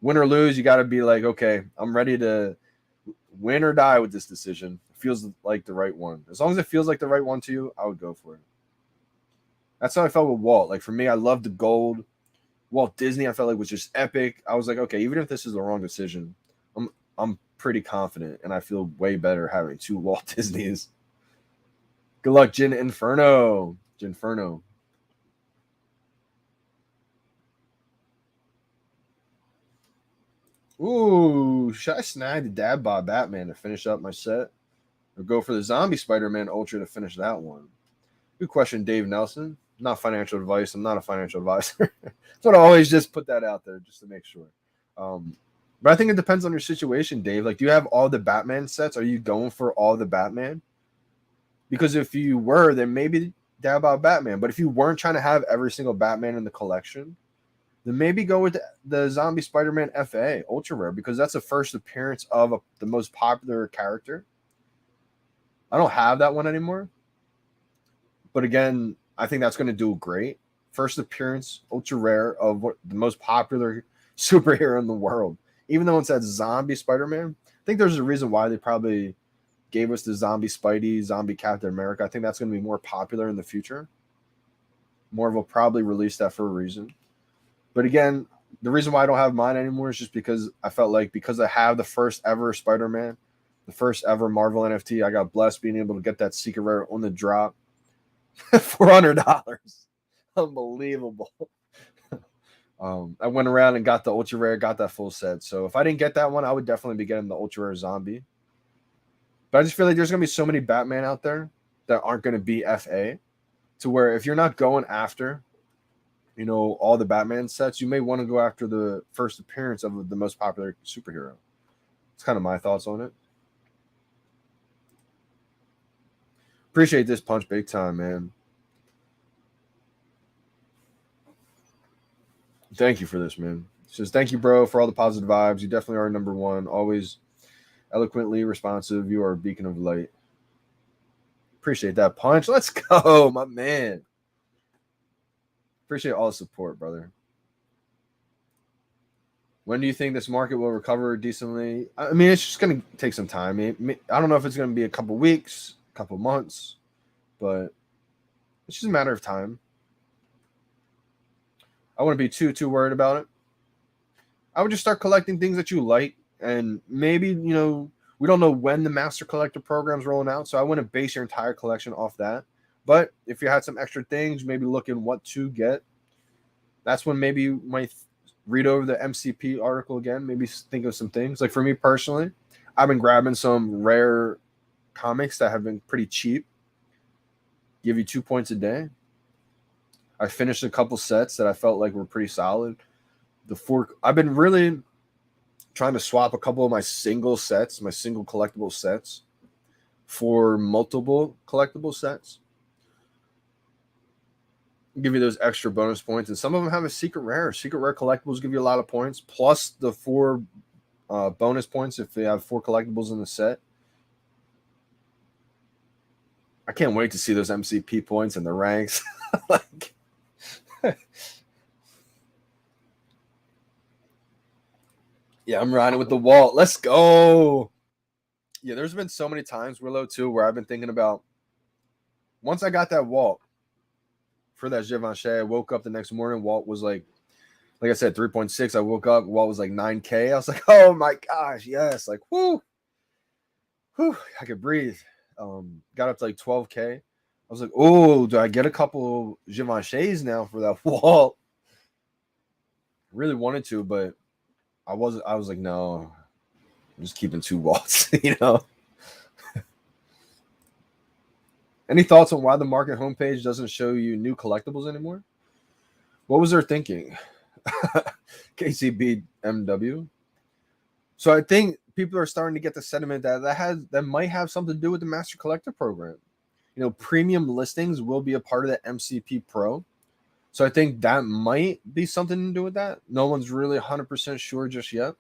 Win or lose, you got to be like, okay, I'm ready to win or die with this decision. It feels like the right one. As long as it feels like the right one to you, I would go for it. That's how I felt with Walt. Like for me, I love the gold. Walt Disney, I felt like was just epic. I was like, okay, even if this is the wrong decision, I'm pretty confident, and I feel way better having two Walt Disneys. Good luck, Jin Inferno. Jinferno. Ooh, should I snag the Dad Bod Batman to finish up my set? Or go for the Zombie Spider-Man Ultra to finish that one? Good question, Dave Nelson. Not financial advice. I'm not a financial advisor. So I always just put that out there just to make sure. But I think it depends on your situation, Dave. Like, do you have all the Batman sets? Are you going for all the Batman? Because if you were, then maybe Dad Bod Batman. But if you weren't trying to have every single Batman in the collection, then maybe go with the Zombie Spider-Man FA Ultra Rare, because that's the first appearance of the most popular character. I don't have that one anymore. But again, I think that's going to do great. First appearance, ultra rare, of the most popular superhero in the world. Even though it says Zombie Spider-Man, I think there's a reason why they probably gave us the Zombie Spidey, Zombie Captain America. I think that's going to be more popular in the future. Marvel will probably release that for a reason. But again, the reason why I don't have mine anymore is just because I felt like, because I have the first ever Spider-Man, the first ever Marvel NFT, I got blessed being able to get that secret rare on the drop. $400. Unbelievable. I went around and got the ultra rare, got that full set. So if I didn't get that one, I would definitely be getting the ultra rare zombie. But I just feel like there's going to be so many Batman out there that aren't going to be FA, to where if you're not going after, you know, all the Batman sets, you may want to go after the first appearance of the most popular superhero. It's kind of my thoughts on it. Appreciate this punch big time, man. Thank you for this, man. It says, thank you, bro, for all the positive vibes. You definitely are number one. Always eloquently responsive. You are a beacon of light. Appreciate that punch. Let's go, my man. Appreciate all the support, brother. When do you think this market will recover decently? I mean, it's just going to take some time. I don't know if it's going to be a couple weeks, a couple months, but it's just a matter of time. I wouldn't be too worried about it. I would just start collecting things that you like, and maybe, we don't know when the Master Collector program's rolling out, so I wouldn't base your entire collection off that. But if you had some extra things, maybe looking what to get, that's when maybe you might read over the MCP article again, maybe think of some things. Like for me personally, I've been grabbing some rare comics that have been pretty cheap. Give you 2 points a day. I finished a couple sets that I felt like were pretty solid. I've been really trying to swap a couple of my single collectible sets for multiple collectible sets. Give you those extra bonus points, and some of them have a secret rare. Secret rare collectibles give you a lot of points, plus the 4 bonus points if they have 4 collectibles in the set. I can't wait to see those MCP points in the ranks. Like, yeah, I'm riding with the Walt. Let's go. Yeah, there's been so many times, Willow, too, where I've been thinking about, once I got that Walt for that Givenchy, I woke up the next morning, Walt was like I said, 3.6. I woke up, Walt was like 9K. I was like, oh my gosh, yes. Like, whoo, I could breathe. Got up to like 12K. I was like, oh, do I get a couple Givenchys now for that Walt? Really wanted to, but I was like, no, I'm just keeping 2 Walts, Any thoughts on why the market homepage doesn't show you new collectibles anymore? What was their thinking? KCBMW. So I think people are starting to get the sentiment that might have something to do with the Master Collector program. Premium listings will be a part of the MCP Pro. So I think that might be something to do with that. No one's really 100% sure just yet.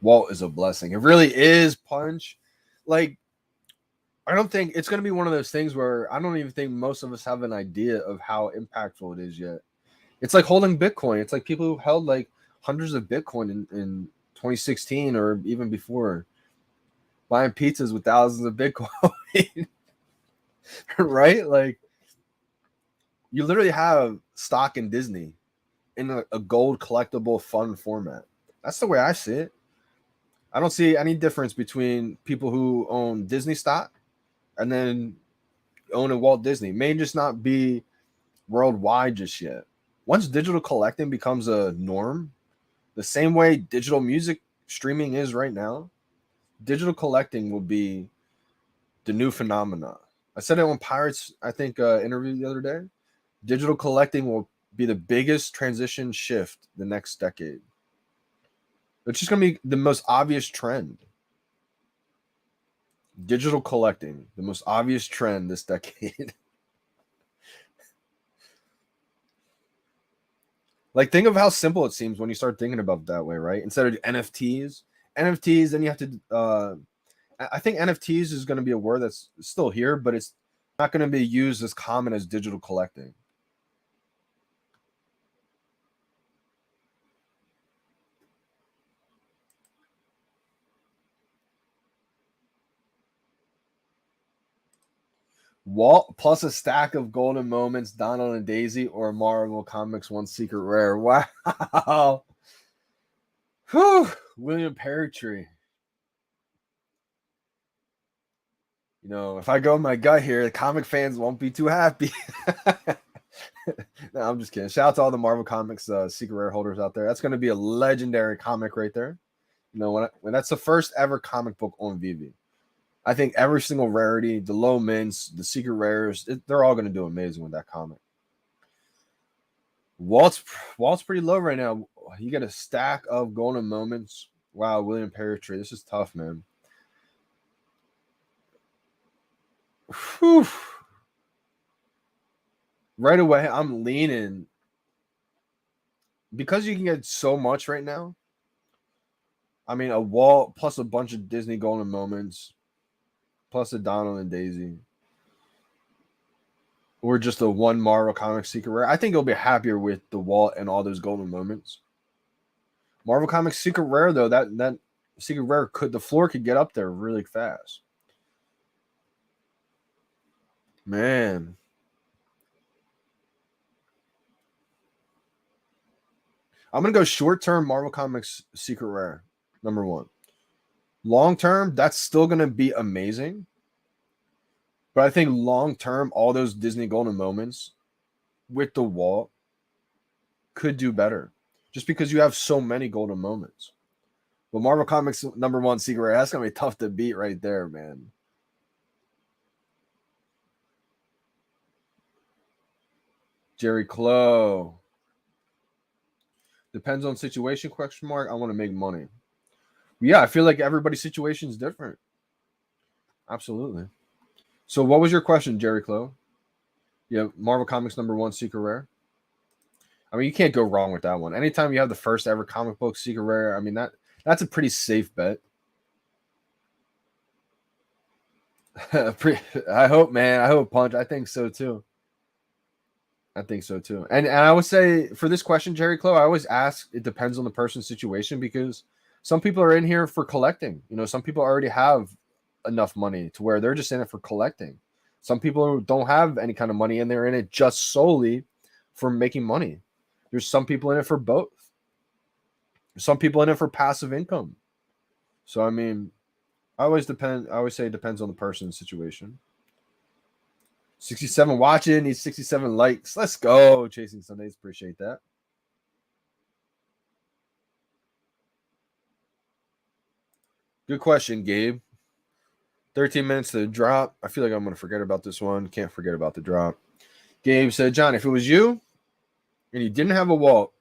Walt is a blessing. It really is, Punch. Like, I don't think it's going to be one of those things where I don't even think most of us have an idea of how impactful it is yet. It's like holding Bitcoin. It's like people who held like hundreds of Bitcoin in 2016 or even before, buying pizzas with thousands of Bitcoin. Right? Like, you literally have stock in Disney in a gold collectible fund format. That's the way I see it. I don't see any difference between people who own Disney stock and then own a Walt Disney. It may just not be worldwide just yet. Once digital collecting becomes a norm, the same way digital music streaming is right now, digital collecting will be the new phenomenon. I said it on Pirates, I think, interview the other day. Digital collecting will be the biggest transition shift the next decade. It's just going to be the most obvious trend. Digital collecting, the most obvious trend this decade. Like, think of how simple it seems when you start thinking about it that way, right? Instead of NFTs, then you have to, I think NFTs is going to be a word that's still here, but it's not going to be used as common as digital collecting. Walt plus a stack of golden moments, Donald and Daisy, or Marvel Comics 1 secret rare. Wow. Whew. William Peartree. If I go my gut here, the comic fans won't be too happy. No, I'm just kidding. Shout out to all the Marvel Comics secret rare holders out there. That's going to be a legendary comic right there. When that's the first ever comic book on VeVe. I think every single rarity, the low mints, the secret rares, they're all going to do amazing with that comic. Walt's pretty low right now. You get a stack of golden moments. Wow, William Peartree. This is tough, man. Whew. Right away, I'm leaning. Because you can get so much right now. I mean, a Walt plus a bunch of Disney golden moments, plus a Donald and Daisy. Or just a one Marvel Comics Secret Rare. I think you'll be happier with the Walt and all those golden moments. Marvel Comics Secret Rare, though, that Secret Rare the floor could get up there really fast. Man. I'm going to go short-term Marvel Comics Secret Rare, number 1. Long-term, that's still going to be amazing. But I think long-term, all those Disney golden moments with the Walt could do better. Just because you have so many golden moments. But Marvel Comics number 1 Secret Rare, that's going to be tough to beat right there, man. Jerry Clow. Depends on situation, question mark. I want to make money. Yeah, I feel like everybody's situation is different. Absolutely. So what was your question, Jerry Clow? Yeah, Marvel Comics number 1 Secret Rare. I mean, you can't go wrong with that one. Anytime you have the first ever comic book Secret Rare, I mean, that's a pretty safe bet. I hope, man. I hope, Punch. I think so too. And I would say for this question, Jerry Clow, I always ask, it depends on the person's situation, because some people are in here for collecting. You know, some people already have enough money to where they're just in it for collecting. Some people don't have any kind of money and they're in it just solely for making money. There's some people in it for both. There's some people in it for passive income. So, I mean, I always say it depends on the person's situation. 67 watching, needs 67 likes. Let's go. Chasing Sundays. Appreciate that. Good question, Gabe. 13 minutes to the drop. I feel like I'm going to forget about this one. Can't forget about the drop. Gabe said, John, if it was you and you didn't have a Walt,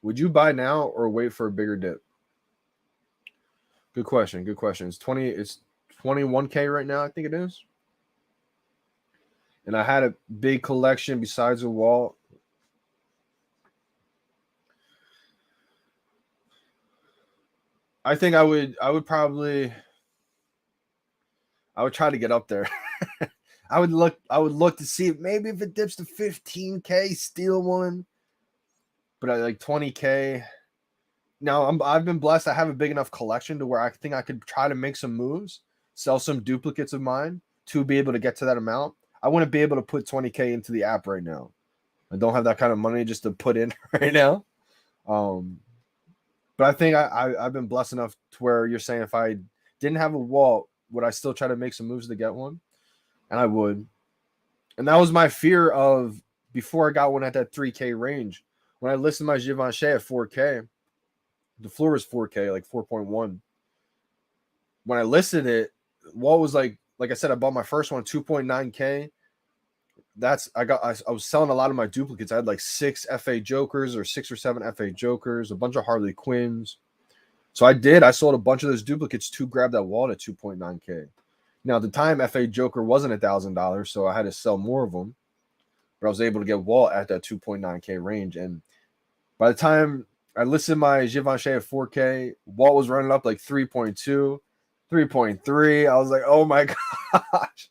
would you buy now or wait for a bigger dip? Good question. It's 21K right now, I think it is. And I had a big collection besides a Walt. I think I would try to get up there. I would look to see maybe if it dips to 15K, steal one. But I like 20K. Now I've been blessed. I have a big enough collection to where I think I could try to make some moves, sell some duplicates of mine to be able to get to that amount. I wouldn't be able to put 20K into the app right now. I don't have that kind of money just to put in right now. But I think I've been blessed enough to where you're saying if I didn't have a Walt, would I still try to make some moves to get one? And I would. And that was my fear of before I got one at that 3K range. When I listed my Givenchy at 4K, the floor was 4K, like 4.1. When I listed it, Walt was like I said, I bought my first one 2.9K. I was selling a lot of my duplicates. I had like 6 FA Jokers or 6 or 7 FA Jokers, a bunch of Harley Quinns. So I sold a bunch of those duplicates to grab that Walt at 2.9K. Now at the time, FA Joker wasn't $1,000, so I had to sell more of them. But I was able to get Walt at that 2.9K range. And by the time I listed my Givenchy at 4K, Walt was running up like 3.2, 3.3. I was like, oh my gosh.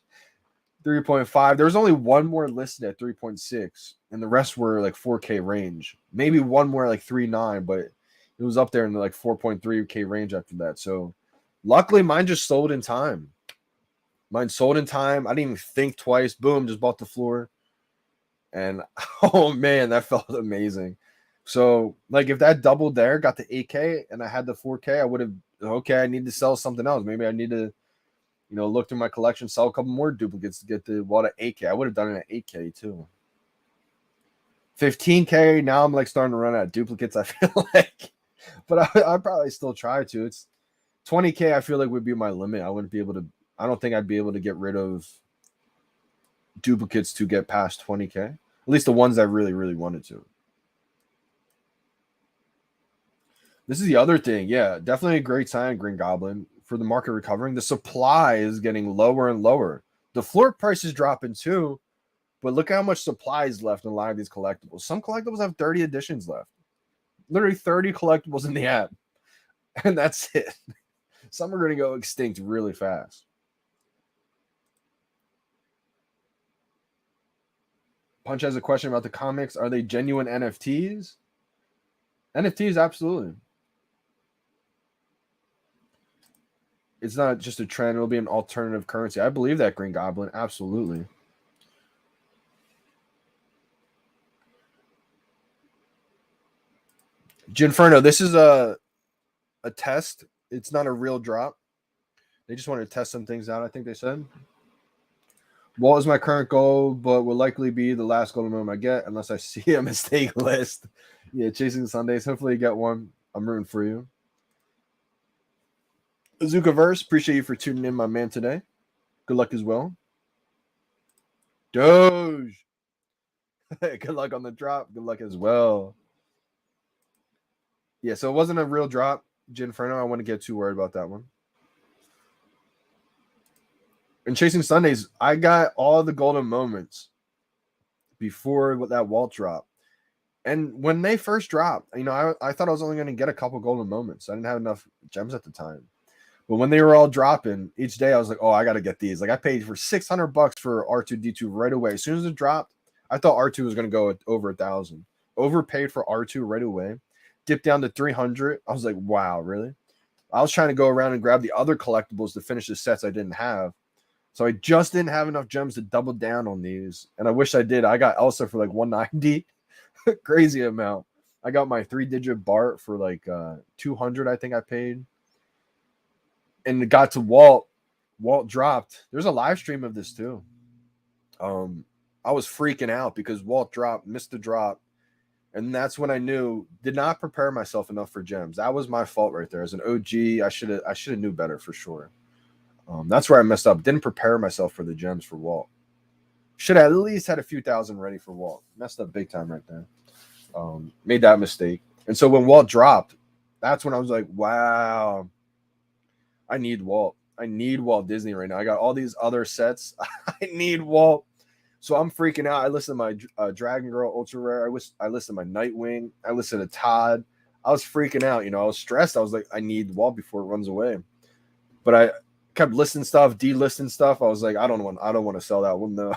3.5. There was only one more listed at 3.6, and the rest were like 4K range. Maybe one more like 3.9, but it was up there in the like 4.3K range after that. So luckily mine just sold in time. I didn't even think twice. Boom, just bought the floor. And oh man, that felt amazing. So like if that doubled there, got the 8K and I had the 4K, I would have, okay, I need to sell something else. Maybe I need to, look through my collection, sell a couple more duplicates to get the Walt at 8K. I would have done it at 8K too. 15K, now I'm like starting to run out of duplicates, I feel like. But I'd probably still try to. It's 20K, I feel like would be my limit. I don't think I'd be able to get rid of duplicates to get past 20K. At least the ones I really, really wanted to. This is the other thing. Yeah, definitely a great sign, Green Goblin, for the market recovering. The supply is getting lower and lower. The floor price is dropping too, but look how much supply is left in a lot of these collectibles. Some collectibles have 30 editions left. Literally 30 collectibles in the app, and that's it. Some are going to go extinct really fast. Punch has a question about the comics. Are they genuine NFTs? NFTs, absolutely. It's not just a trend. It'll be an alternative currency. I believe that, Green Goblin. Absolutely. Ginferno, this is a test. It's not a real drop. They just wanted to test some things out, I think they said. Walt is my current goal, but will likely be the last golden moment I get unless I see a mistake list. Yeah, chasing Sundays. Hopefully you get one. I'm rooting for you. Azukaverse, appreciate you for tuning in, my man, today. Good luck as well. Doge. Good luck on the drop. Good luck as well. Yeah, so it wasn't a real drop, Ginferno. I wouldn't get too worried about that one. In Chasing Sundays, I got all the golden moments before that Walt drop. And when they first dropped, I thought I was only going to get a couple golden moments. I didn't have enough gems at the time. But when they were all dropping each day, I was like, oh, I got to get these. Like, I paid for $600 for R2D2 right away. As soon as it dropped, I thought R2 was going to go over 1,000. Overpaid for R2 right away. Dipped down to 300. I was like, wow, really? I was trying to go around and grab the other collectibles to finish the sets I didn't have. So I just didn't have enough gems to double down on these. And I wish I did. I got Elsa for like 190. Crazy amount. I got my 3-digit Bart for like 200, I think I paid. And it got to Walt. Walt dropped. There's a live stream of this too. I was freaking out because Walt dropped, missed the drop. And that's when I knew, did not prepare myself enough for gems. That was my fault right there. As an OG, I should have knew better for sure. That's where I messed up. Didn't prepare myself for the gems for Walt. Should have at least had a few thousand ready for Walt. Messed up big time right there. Made that mistake. And so when Walt dropped, that's when I was like, wow, I need Walt. I need Walt Disney right now. I got all these other sets. I need Walt. So I'm freaking out. I listened to my Dragon Girl Ultra Rare. I listened to my Nightwing. I listened to Todd. I was freaking out. I was stressed. I was like, I need Walt before it runs away. But I kept listing stuff, delisting stuff. I was like, I don't want to sell that one though.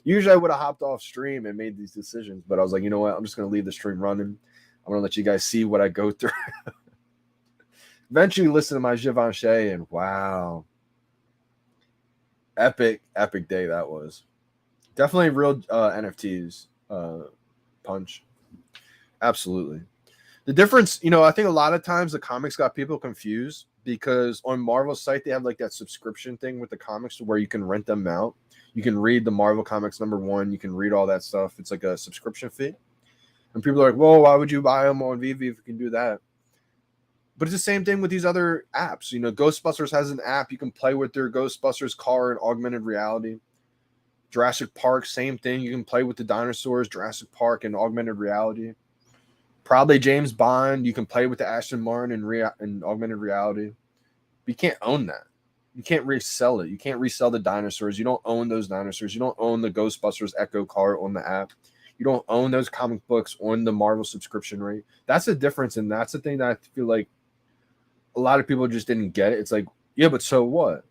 Usually I would have hopped off stream and made these decisions, but I was like, you know what? I'm just gonna leave the stream running. I'm gonna let you guys see what I go through. Eventually listen to my Givenchy, and wow. Epic day that was. Definitely real NFTs, Punch. Absolutely. The difference, I think a lot of times the comics got people confused because on Marvel's site, they have like that subscription thing with the comics where you can rent them out. You can read the Marvel Comics #1. You can read all that stuff. It's like a subscription fee. And people are like, well, why would you buy them on VeVe if you can do that? But it's the same thing with these other apps. Ghostbusters has an app. You can play with their Ghostbusters car in augmented reality. Jurassic Park, same thing. You can play with the dinosaurs, Jurassic Park in augmented reality. Probably James Bond. You can play with the Aston Martin in augmented reality. But you can't own that. You can't resell it. You can't resell the dinosaurs. You don't own those dinosaurs. You don't own the Ghostbusters Echo car on the app. You don't own those comic books on the Marvel subscription rate. That's the difference, and that's the thing that I feel like a lot of people just didn't get it. It's like, yeah, but so what?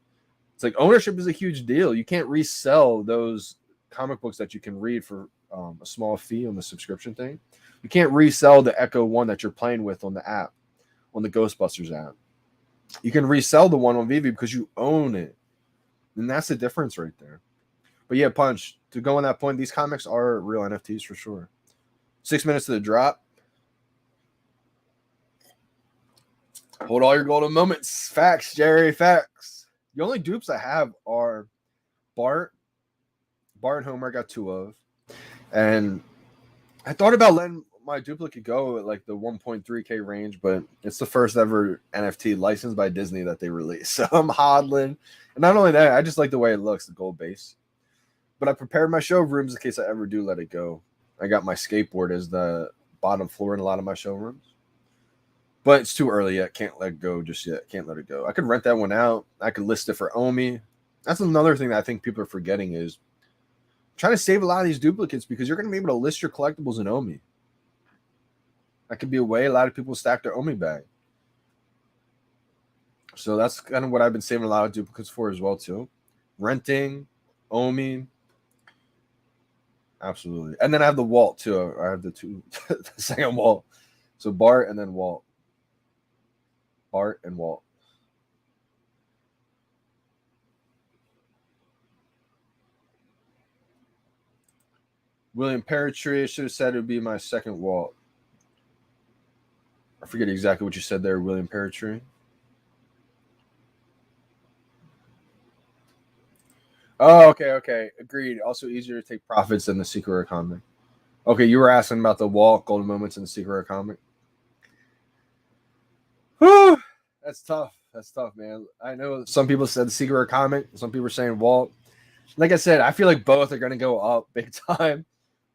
It's like ownership is a huge deal. You can't resell those comic books that you can read for a small fee on the subscription thing. You can't resell the Echo one that you're playing with on the app, on the Ghostbusters app. You can resell the one on VeVe because you own it. And that's the difference right there. But yeah, Punch, to go on that point, these comics are real NFTs for sure. 6 minutes to the drop. Hold all your golden moments. Facts, Jerry, facts. The only dupes I have are Bart. Bart and Homer I got 2 of. And I thought about letting my duplicate go at like the 1.3K range, but it's the first ever NFT licensed by Disney that they released. So I'm hodling. And not only that, I just like the way it looks, the gold base. But I prepared my showrooms in case I ever do let it go. I got my skateboard as the bottom floor in a lot of my showrooms. But it's too early yet. Can't let go just yet. Can't let it go. I could rent that one out. I could list it for Omi. That's another thing that I think people are forgetting is trying to save a lot of these duplicates because you're going to be able to list your collectibles in Omi. That could be a way a lot of people stack their Omi bag. So that's kind of what I've been saving a lot of duplicates for as well too. Renting, Omi. Absolutely. And then I have the Walt too. I have the second Walt. So Bart and then Walt. Bart and Walt. William Perittree. I should have said it would be my second Walt. I forget exactly what you said there, William Perittree. Oh, okay. Agreed. Also easier to take profits than the Secret Rare comic. Okay, you were asking about the Walt Golden Moments in the Secret Rare comic. Whew, that's tough. That's tough, man. I know some people said the Secret Rare comic. Some people are saying Walt. Like I said, I feel like both are going to go up big time.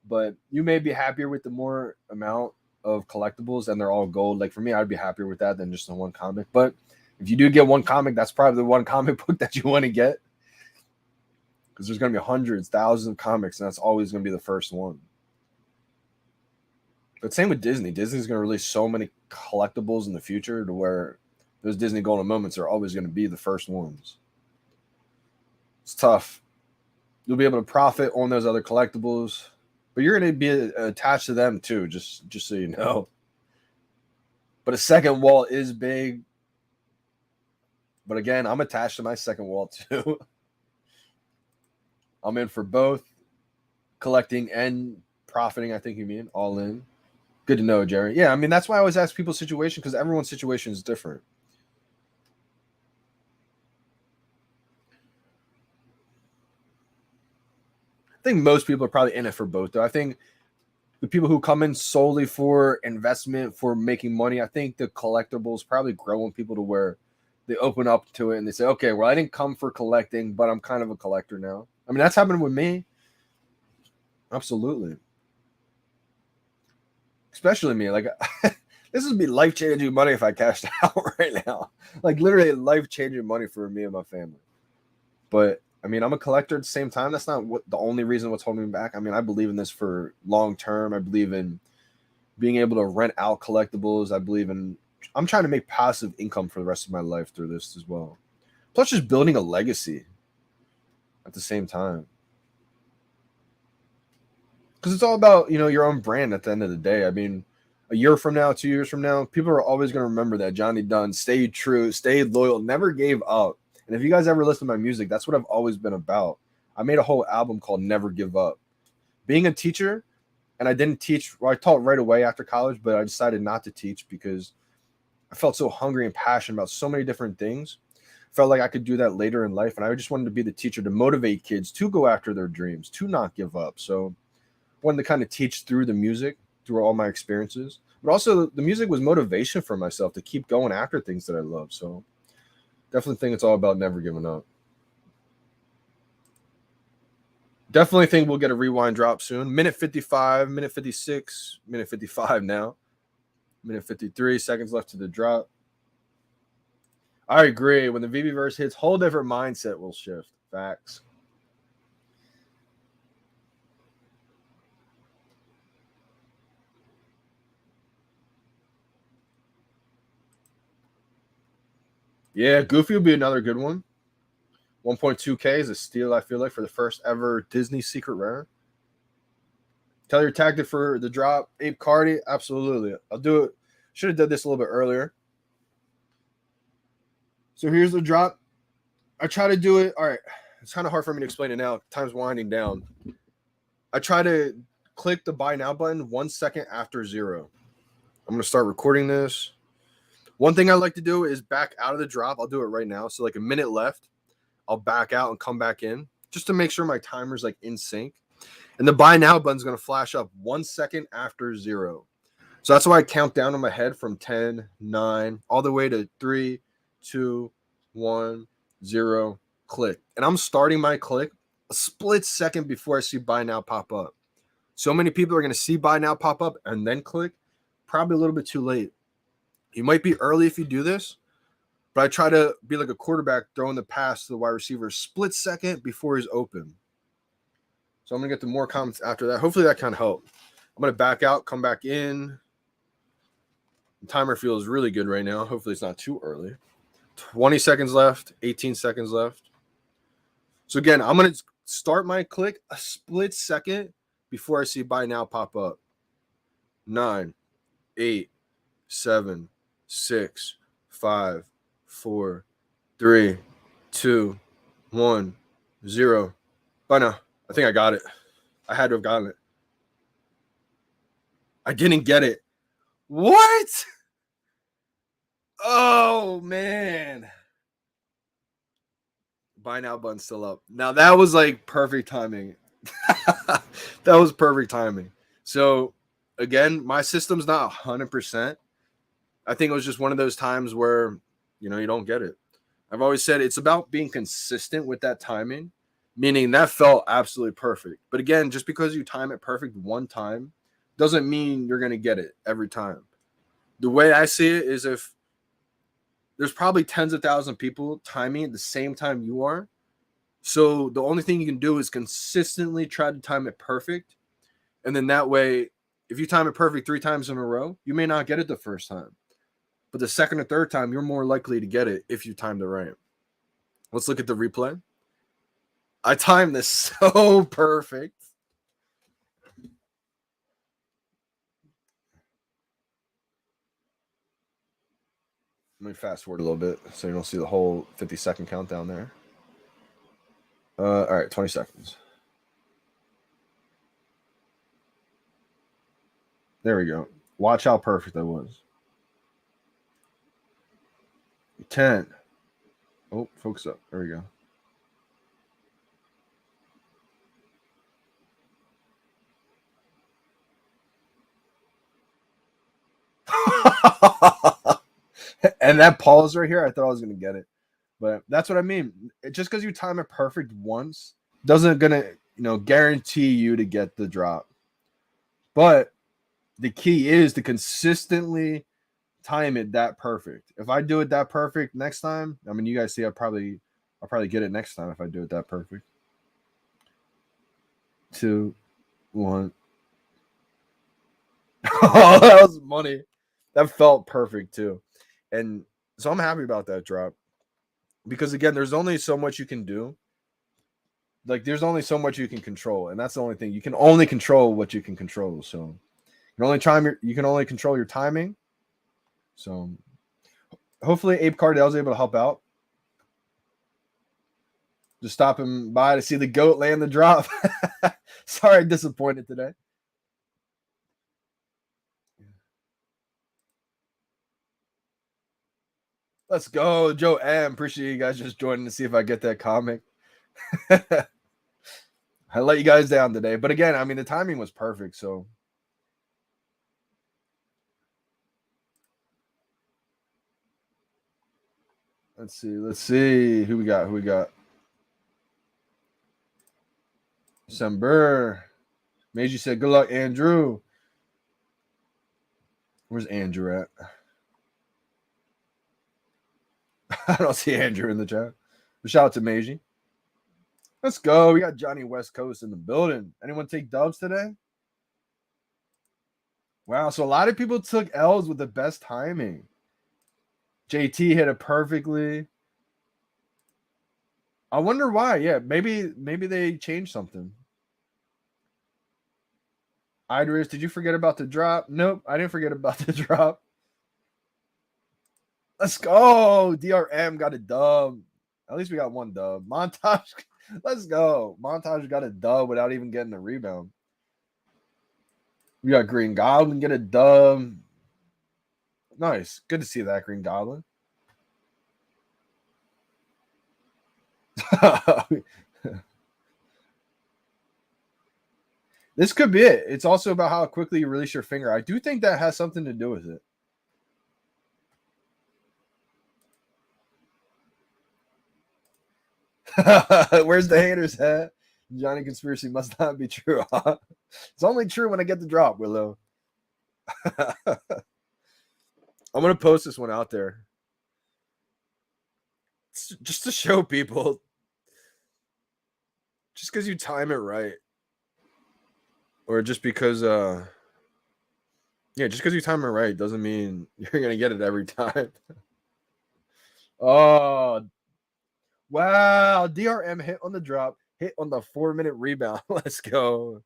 But you may be happier with the more amount of collectibles and they're all gold. Like for me, I'd be happier with that than just the one comic. But if you do get one comic, that's probably the one comic book that you want to get. Because there's going to be hundreds, thousands of comics, and that's always going to be the first one. But same with Disney. Disney's going to release so many collectibles in the future to where those Disney Golden Moments are always going to be the first ones. It's tough. You'll be able to profit on those other collectibles, but you're going to be attached to them too, just so you know. But a second Walt is big. But again, I'm attached to my second Walt too. I'm in for both collecting and profiting, I think you mean, all in. Good to know, Jerry. Yeah, I mean, that's why I always ask people's situation because everyone's situation is different. I think most people are probably in it for both, though. I think the people who come in solely for investment, for making money, I think the collectibles probably grow on people to where they open up to it and they say, okay, well, I didn't come for collecting, but I'm kind of a collector now. I mean, that's happened with me. Absolutely. Especially me. Like, this would be life-changing money if I cashed out right now. Like, literally life-changing money for me and my family. But, I mean, I'm a collector at the same time. That's not the only reason what's holding me back. I mean, I believe in this for long-term. I believe in being able to rent out collectibles. I believe in – I'm trying to make passive income for the rest of my life through this as well. Plus, just building a legacy at the same time. Because it's all about, your own brand at the end of the day. I mean, a year from now, 2 years from now, people are always going to remember that Johnny Dunn stayed true, stayed loyal, never gave up. And if you guys ever listen to my music, that's what I've always been about. I made a whole album called Never Give Up. Being a teacher, and I didn't teach, well, I taught right away after college, but I decided not to teach because I felt so hungry and passionate about so many different things. Felt like I could do that later in life. And I just wanted to be the teacher to motivate kids to go after their dreams, to not give up. So wanted to kind of teach through the music, through all my experiences. But also the music was motivation for myself to keep going after things that I love. So definitely think it's all about never giving up. Definitely think we'll get a rewind drop soon. Minute 55, minute 56, minute 55 now. Minute 53, seconds left to the drop. I agree. When the VeVe verse hits, whole different mindset will shift. Facts. Yeah, Goofy will be another good one. 1.2K is a steal, I feel like, for the first ever Disney Secret Rare. Tell your tactic for the drop. Ape Cardi, absolutely. I'll do it. Should have done this a little bit earlier. So here's the drop. I try to do it. All right. It's kind of hard for me to explain it now. Time's winding down. I try to click the buy now button 1 second after 0. I'm going to start recording this. One thing I like to do is back out of the drop. I'll do it right now. So like a minute left, I'll back out and come back in just to make sure my timer's like in sync. And the buy now button is going to flash up 1 second after 0. So that's why I count down in my head from 10, 9, all the way to 3, 2, 1, 0, click. And I'm starting my click a split second before I see buy now pop up. So many people are going to see buy now pop up and then click. Probably a little bit too late. You might be early if you do this, but I try to be like a quarterback throwing the pass to the wide receiver split second before he's open. So I'm going to get to more comments after that. Hopefully that kind of helped. I'm going to back out, come back in. The timer feels really good right now. Hopefully it's not too early. 20 seconds left, 18 seconds left. So again, I'm going to start my click a split second before I see buy now pop up. 9, 8, 7, 6, 5, 4, 3, 2, 1, 0. Buy now. I think I got it. I had to have gotten it. I didn't get it. What? Oh, man. Buy now button still up. Now, that was like perfect timing. That was perfect timing. So, again, my system's not 100%. I think it was just one of those times where, you don't get it. I've always said it's about being consistent with that timing, meaning that felt absolutely perfect. But again, just because you time it perfect one time doesn't mean you're going to get it every time. The way I see it is if there's probably tens of thousands of people timing at the same time you are. So the only thing you can do is consistently try to time it perfect. And then that way, if you time it perfect 3 times in a row, you may not get it the first time. But the second or third time, you're more likely to get it if you timed it right. Let's look at the replay. I timed this so perfect. Let me fast forward a little bit so you don't see the whole 50-second countdown there. All right, 20 seconds. There we go. Watch how perfect that was. 10. Oh, focus up. There we go. And that pause right here, I thought I was going to get it. But that's what I mean. Just because you time it perfect once doesn't going to, guarantee you to get the drop. But the key is to consistently time it that perfect. If I do it that perfect next time, I mean, you guys see I'll probably get it next time if I do it that perfect. 2, 1. Oh, that was money. That felt perfect too. And so I'm happy about that drop. Because again, there's only so much you can do. Like there's only so much you can control, and that's the only thing. You can only control what you can control. So you can only control your timing. So hopefully Abe Cardell's able to help out. Just stopping by to see the GOAT land the drop. Sorry, disappointed today. Let's go, Joe M. Appreciate you guys just joining to see if I get that comic. I let you guys down today. But again, I mean, the timing was perfect. So let's see. Who we got? December. Meiji said, good luck, Andrew. Where's Andrew at? I don't see Andrew in the chat. Shout out to Meiji. Let's go. We got Johnny West Coast in the building. Anyone take dubs today? Wow. So a lot of people took L's with the best timing. JT hit it perfectly. I wonder why. Yeah, maybe they changed something. Idris, did you forget about the drop? Nope, I didn't forget about the drop. Let's go. DRM got a dub. At least we got one dub. Montage. Let's go. Montage got a dub without even getting a rebound. We got Green Goblin get a dub. Nice. Good to see that, Green Goblin. This could be it. It's also about how quickly you release your finger. I do think that has something to do with it. Where's the haters at? Johnny Conspiracy must not be true. It's only true when I get the drop, Willow. I'm gonna post this one out there just to show people. Just because you time it right, or just because just because you time it right doesn't mean you're gonna get it every time. Oh wow, DRM hit on the drop, hit on the 4-minute rebound. Let's go.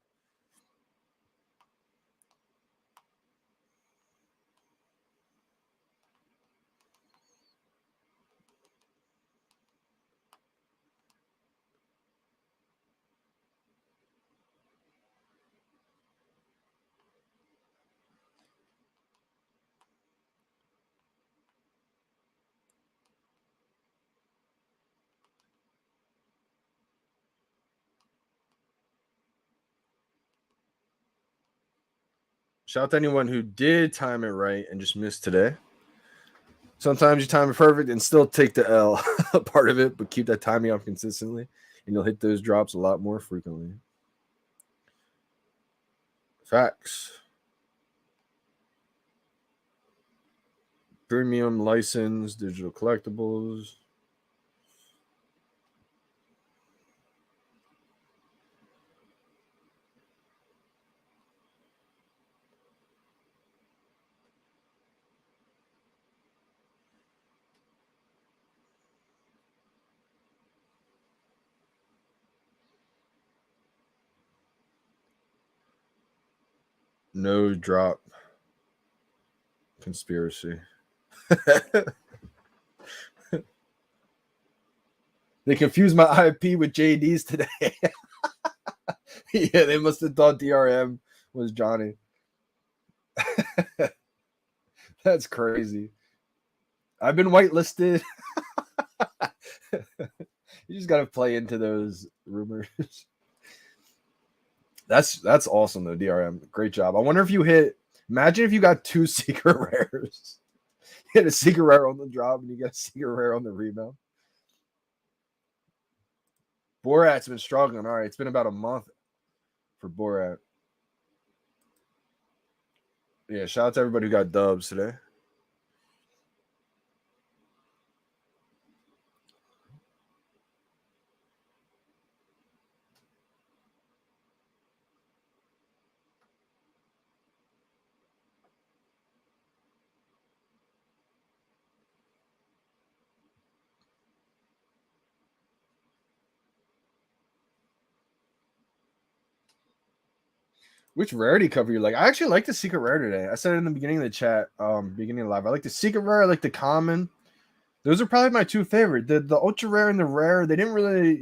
Shout out to anyone who did time it right and just missed today. Sometimes you time it perfect and still take the L part of it, but keep that timing up consistently, and you'll hit those drops a lot more frequently. Facts. Premium license, digital collectibles. No drop conspiracy. They confused my IP with JD's today. Yeah, they must have thought DRM was Johnny. That's crazy. I've been whitelisted. You just got to play into those rumors. That's awesome though, DRM. Great job. I wonder if you hit. Imagine if you got 2 secret rares. You hit a secret rare on the drop and you get a secret rare on the rebound. Borat's been struggling. All right, it's been about a month for Borat. Yeah, shout out to everybody who got dubs today. Which rarity cover you like? I actually like the secret rare today. I said it in the beginning of the chat, beginning of live. I like the secret rare, I like the common. Those are probably my 2 favorite. The ultra rare and the rare, they didn't really,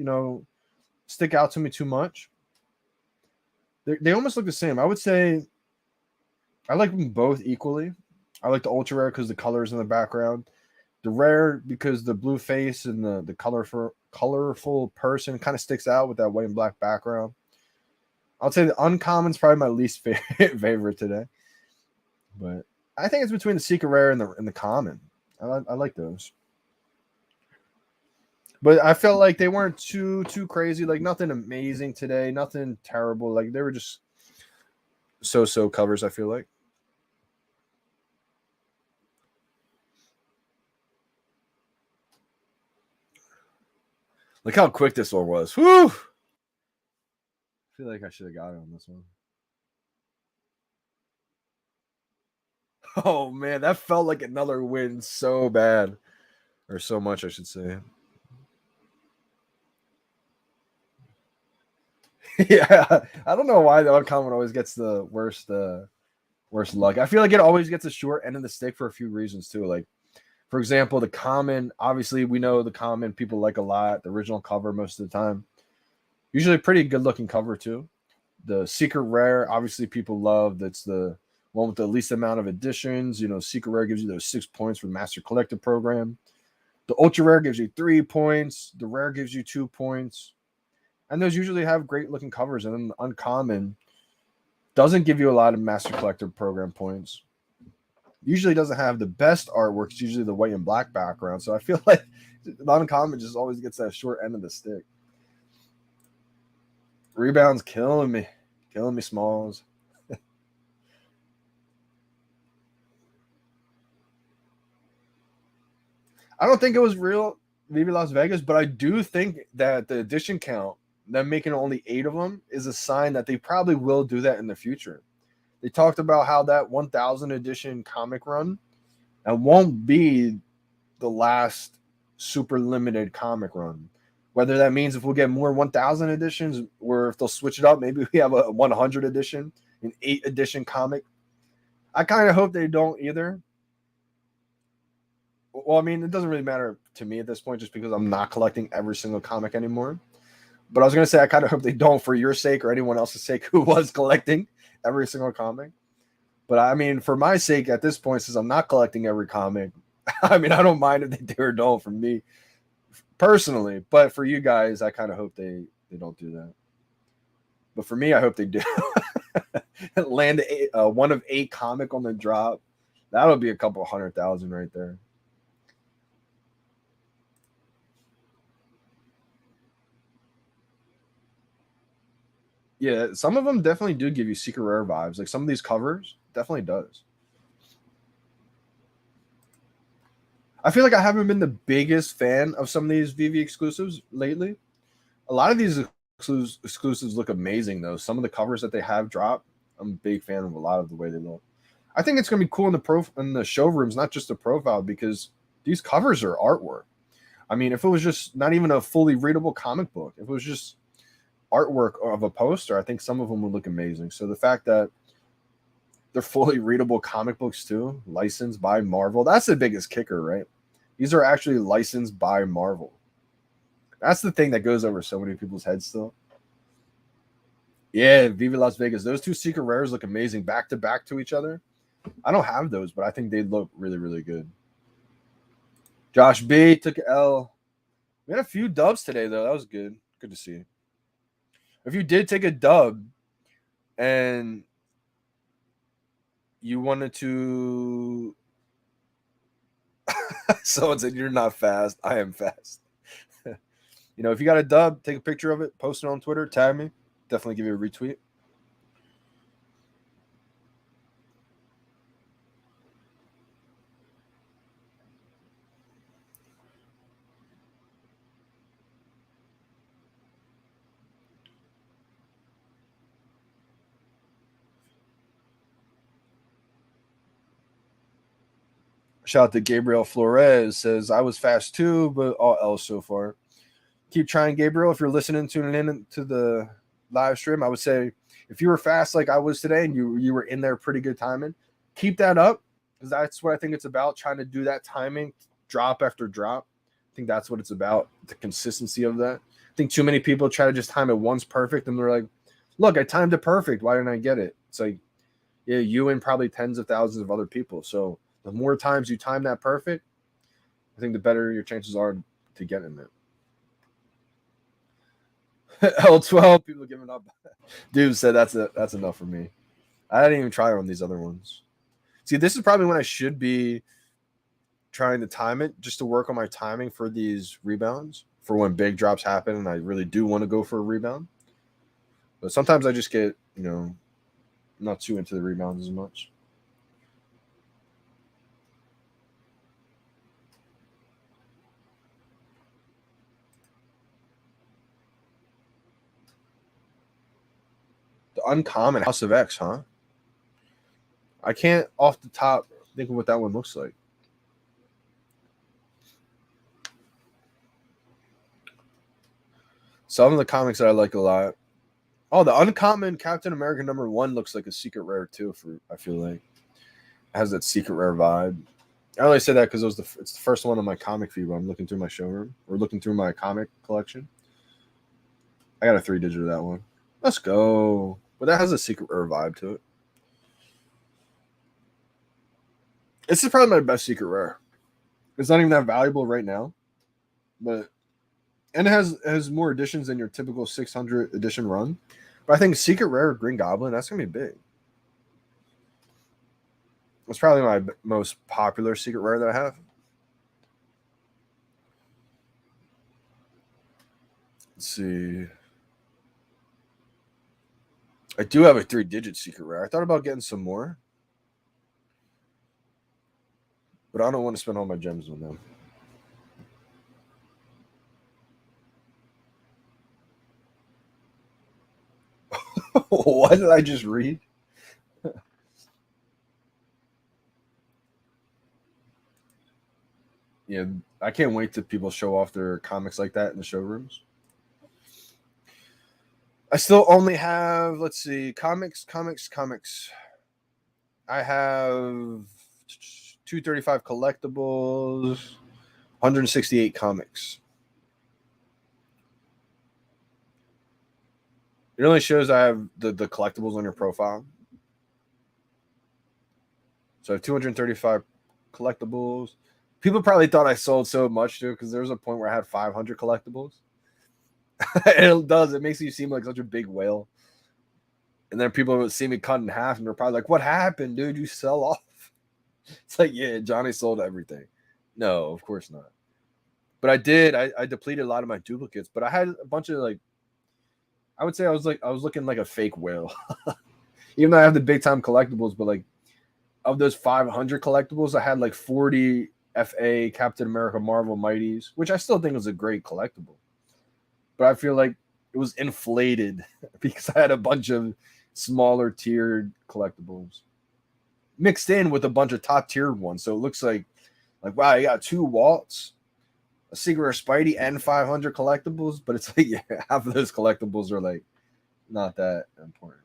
stick out to me too much. They almost look the same. I would say I like them both equally. I like the ultra rare because the colors in the background. The rare because the blue face and the colorful person kind of sticks out with that white and black background. I'll say the uncommon's probably my least favorite today, but I think it's between the secret rare and the common. I like those, but I felt like they weren't too crazy. Like nothing amazing today, nothing terrible. Like they were just so covers. I feel like. Look how quick this one was. Whew! I feel like I should have got it on this one. Oh man, that felt like another win so bad. Or so much, I should say. Yeah. I don't know why the uncommon always gets the worst luck. I feel like it always gets a short end of the stick for a few reasons too. Like, for example, the common, obviously we know the common people like a lot. The original cover most of the time. Usually a pretty good looking cover too. The secret rare, obviously people love. That's the one with the least amount of additions. Secret rare gives you those 6 points for the Master Collector program. The ultra rare gives you 3 points. The rare gives you 2 points. And those usually have great looking covers. And then the uncommon doesn't give you a lot of Master Collector program points. Usually doesn't have the best artwork. It's usually the white and black background. So I feel like the uncommon just always gets that short end of the stick. Rebounds killing me. Killing me, Smalls. I don't think it was real VeVe Las Vegas, but I do think that the edition count, them making only 8 of them, is a sign that they probably will do that in the future. They talked about how that 1000 edition comic run and won't be the last super limited comic run. Whether that means if we'll get more 1000 editions or if they'll switch it up, maybe we have a 100 edition, an 8 edition comic. I kind of hope they don't either. Well, I mean, it doesn't really matter to me at this point just because I'm not collecting every single comic anymore. But I was going to say, I kind of hope they don't for your sake or anyone else's sake who was collecting every single comic. But I mean, for my sake at this point, since I'm not collecting every comic, I mean, I don't mind if they do or don't for me personally. But for you guys, I kind of hope they don't do that. But for me, I hope they do. Land a 1 of 8 comic on the drop. That'll be a couple 100,000 right there. Yeah, some of them definitely do give you secret rare vibes. Like some of these covers definitely does. I feel like I haven't been the biggest fan of some of these VeVe exclusives lately. A lot of these exclusives look amazing though. Some of the covers that they have dropped, I'm a big fan of a lot of the way they look. I think it's gonna be cool in the showrooms, not just the profile, because these covers are artwork. I mean, if it was just not even a fully readable comic book, if it was just artwork of a poster, I think some of them would look amazing. So the fact that they're fully readable comic books too, licensed by Marvel, that's the biggest kicker, right? These are actually licensed by Marvel. That's the thing that goes over so many people's heads still. Yeah, VeVe Las Vegas. Those 2 secret rares look amazing back to back to each other. I don't have those, but I think they look really, really good. Josh B took L. We had a few dubs today, though. That was good. Good to see. If you did take a dub and you wanted to someone said you're not fast, I am fast. If you got a dub, take a picture of it, post it on Twitter, tag me, definitely give you a retweet. Shout out to Gabriel Flores, says I was fast too, but all else so far. Keep trying, Gabriel. If you're listening, tuning in to the live stream, I would say if you were fast like I was today and you were in there pretty good timing, keep that up, because that's what I think it's about, trying to do that timing drop after drop. I think that's what it's about, the consistency of that. I think too many people try to just time it once perfect and they're like, look, I timed it perfect. Why didn't I get it? It's like, yeah, you and probably tens of thousands of other people. So the more times you time that perfect, I think the better your chances are to get in it. L12, people giving up. Dude said that's enough for me. I didn't even try on these other ones. See, this is probably when I should be trying to time it, just to work on my timing for these rebounds, for when big drops happen and I really do want to go for a rebound. But sometimes I just get, not too into the rebounds as much. The uncommon House of X, huh? I can't off the top think of what that one looks like. Some of the comics that I like a lot. Oh, the uncommon Captain America #1 looks like a secret rare too. I feel like it has that secret rare vibe. I only say that because it's the first one on my comic feed when I'm looking through my showroom or looking through my comic collection. I got a 3-digit of that one. Let's go. But that has a secret rare vibe to it. This is probably my best secret rare. It's not even that valuable right now, but and it has more editions than your typical 600 edition run. But I think secret rare Green Goblin, that's gonna be big. It's probably my most popular secret rare that I have. Let's see. I do have a 3-digit secret rare. I thought about getting some more, but I don't want to spend all my gems on them. What did I just read? Yeah, I can't wait till people show off their comics like that in the showrooms. I still only have, let's see, comics. I have 235 collectibles, 168 comics. It only shows I have the collectibles on your profile. So I have 235 collectibles. People probably thought I sold so much too, because there was a point where I had 500 collectibles. It does. It makes you seem like such a big whale. And then people would see me cut in half, and they're probably like, "What happened, dude? You sell off?" It's like, yeah, Johnny sold everything. No, of course not. But I did. I depleted a lot of my duplicates, but I had a bunch of like. I would say I was looking like a fake whale, even though I have the big time collectibles. But like, of those 500 collectibles, I had like 40 FA Captain America Marvel Mighties, which I still think was a great collectible. But I feel like it was inflated because I had a bunch of smaller tiered collectibles mixed in with a bunch of top tiered ones. So it looks like wow, you got 2 Walts, a Secret Rare Spidey, and 500 collectibles. But it's like, yeah, half of those collectibles are like not that important.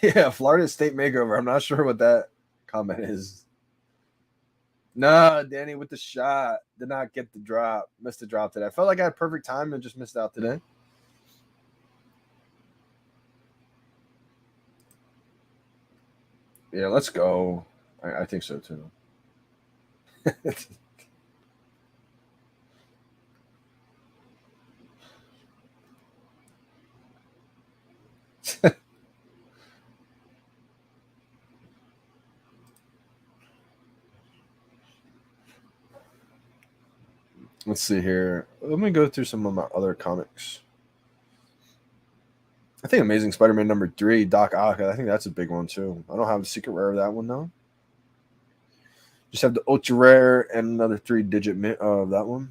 Yeah, Florida State Makeover. I'm not sure what that comment is. Nah, Danny with the shot. Did not get the drop. Missed the drop today. I felt like I had perfect time and just missed out today. Yeah, let's go. I think so too. Let's see here. Let me go through some of my other comics. I think Amazing Spider-Man #3, Doc Ock. I think that's a big one too. I don't have a secret rare of that one though. Just have the ultra rare and another 3-digit mint of that one.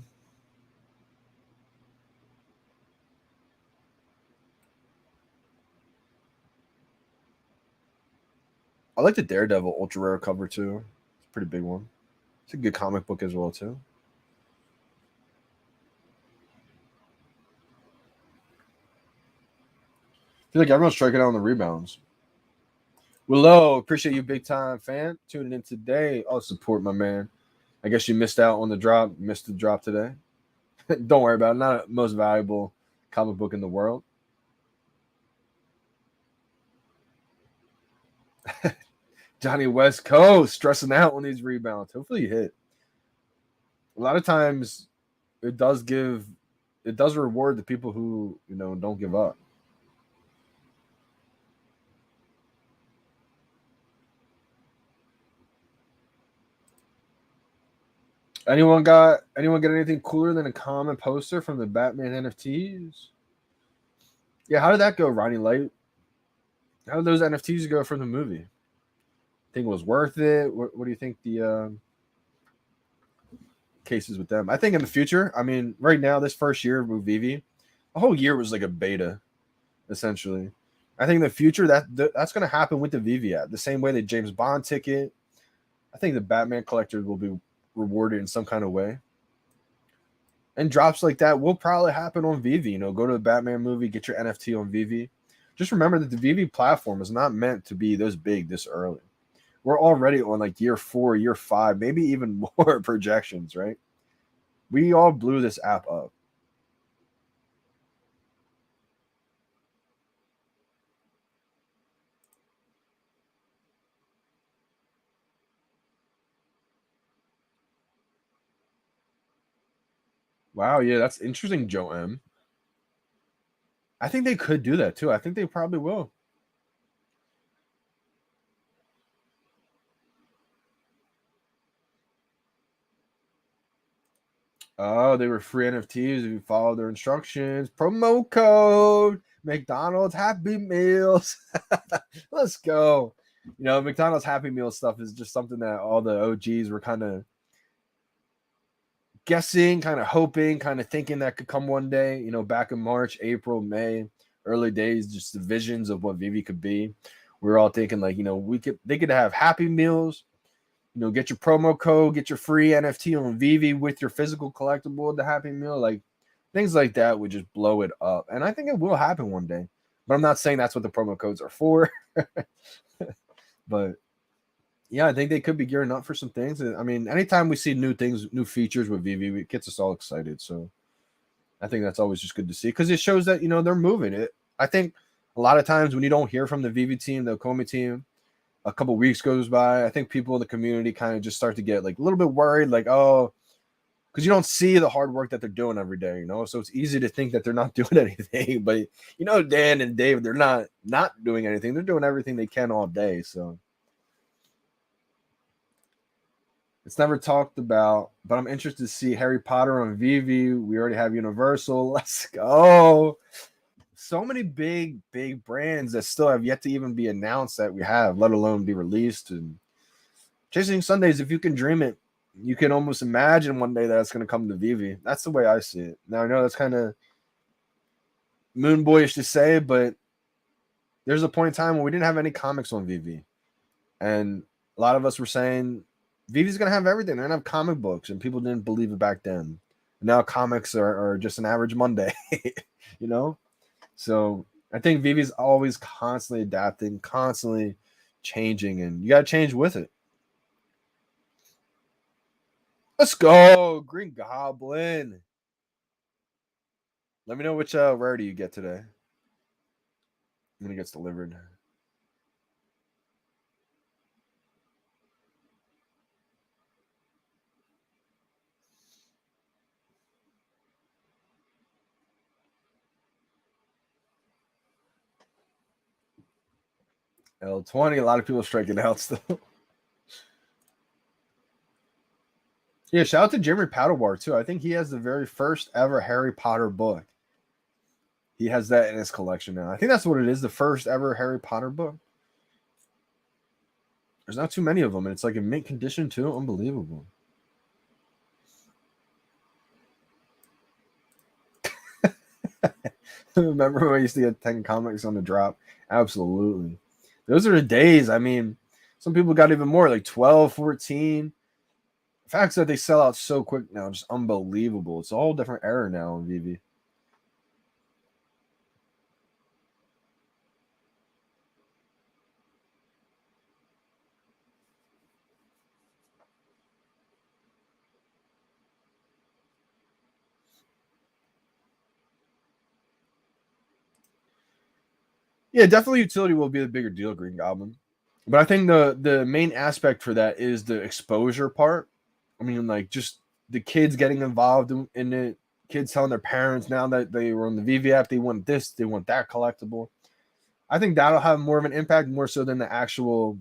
I like the Daredevil ultra rare cover too. It's a pretty big one. It's a good comic book as well too. I feel like everyone's striking out on the rebounds. Willow, appreciate you, big time fan, tuning in today. I'll support my man. I guess you missed out on the drop. Missed the drop today. Don't worry about it. Not the most valuable comic book in the world. Johnny West Coast stressing out on these rebounds. Hopefully you hit. A lot of times it does reward the people who, don't give up. Anyone get anything cooler than a common poster from the Batman NFTs? Yeah, how did that go, Ronnie Light? How did those NFTs go from the movie? Think it was worth it? What do you think the cases with them? I think in the future, I mean, right now, this first year with VeVe, a whole year was like a beta, essentially. I think in the future that's going to happen with the VeVe app, the same way the James Bond ticket. I think the Batman collectors will be rewarded in some kind of way. And drops like that will probably happen on VeVe. Go to the Batman movie, get your NFT on VeVe. Just remember that the VeVe platform is not meant to be this big this early. We're already on like year 4, year 5, maybe even more projections, right? We all blew this app up. Wow, yeah, that's interesting, Joe M. I think they could do that too. I think they probably will. Oh, they were free NFTs if you follow their instructions. Promo code McDonald's Happy Meals. Let's go. McDonald's Happy Meal stuff is just something that all the OGs were kind of guessing, kind of hoping, kind of thinking that could come one day, back in March, April, May, early days, just the visions of what VeVe could be. We were all thinking like, they could have Happy Meals, get your promo code, get your free NFT on VeVe with your physical collectible, the Happy Meal, like things like that would just blow it up. And I think it will happen one day, but I'm not saying that's what the promo codes are for. But yeah, I think they could be gearing up for some things. I mean, anytime we see new things, new features with VeVe, it gets us all excited. So I think that's always just good to see because it shows that, they're moving it. I think a lot of times when you don't hear from the VeVe team, the Komi team, a couple weeks goes by, I think people in the community kind of just start to get like a little bit worried, like, oh, because you don't see the hard work that they're doing every day, so it's easy to think that they're not doing anything. But Dan and Dave, they're not doing anything. They're doing everything they can all day. So it's never talked about, but I'm interested to see Harry Potter on VeVe. We already have Universal. Let's go. So many big brands that still have yet to even be announced that we have, let alone be released. And Chasing Sundays, if you can dream it, you can almost imagine one day that it's going to come to VeVe. That's the way I see it. Now, I know that's kind of moon boyish to say, but there's a point in time when we didn't have any comics on VeVe. And a lot of us were saying, VeVe's going to have everything. They're going to have comic books, and people didn't believe it back then. Now comics are just an average Monday, So I think VeVe's always constantly adapting, constantly changing, and you got to change with it. Let's go, Green Goblin. Let me know which rarity you get today when it gets delivered. L20, a lot of people striking out still. Yeah, shout out to Jeremy Paddlebar too. I think he has the very first ever Harry Potter book. He has that in his collection now. I think that's what it is, the first ever Harry Potter book. There's not too many of them, and it's like in mint condition too. Unbelievable. Remember when I used to get 10 comics on the drop? Absolutely. Those are the days. I mean, some people got even more, like 12, 14. The fact that they sell out so quick now, just unbelievable. It's a whole different era now in VeVe. Yeah, definitely utility will be the bigger deal, Green Goblin. But I think the main aspect for that is the exposure part. I mean, like just the kids getting involved in it, kids telling their parents now that they were on the VeVe app, they want this, they want that collectible. I think that'll have more of an impact, more so than the actual,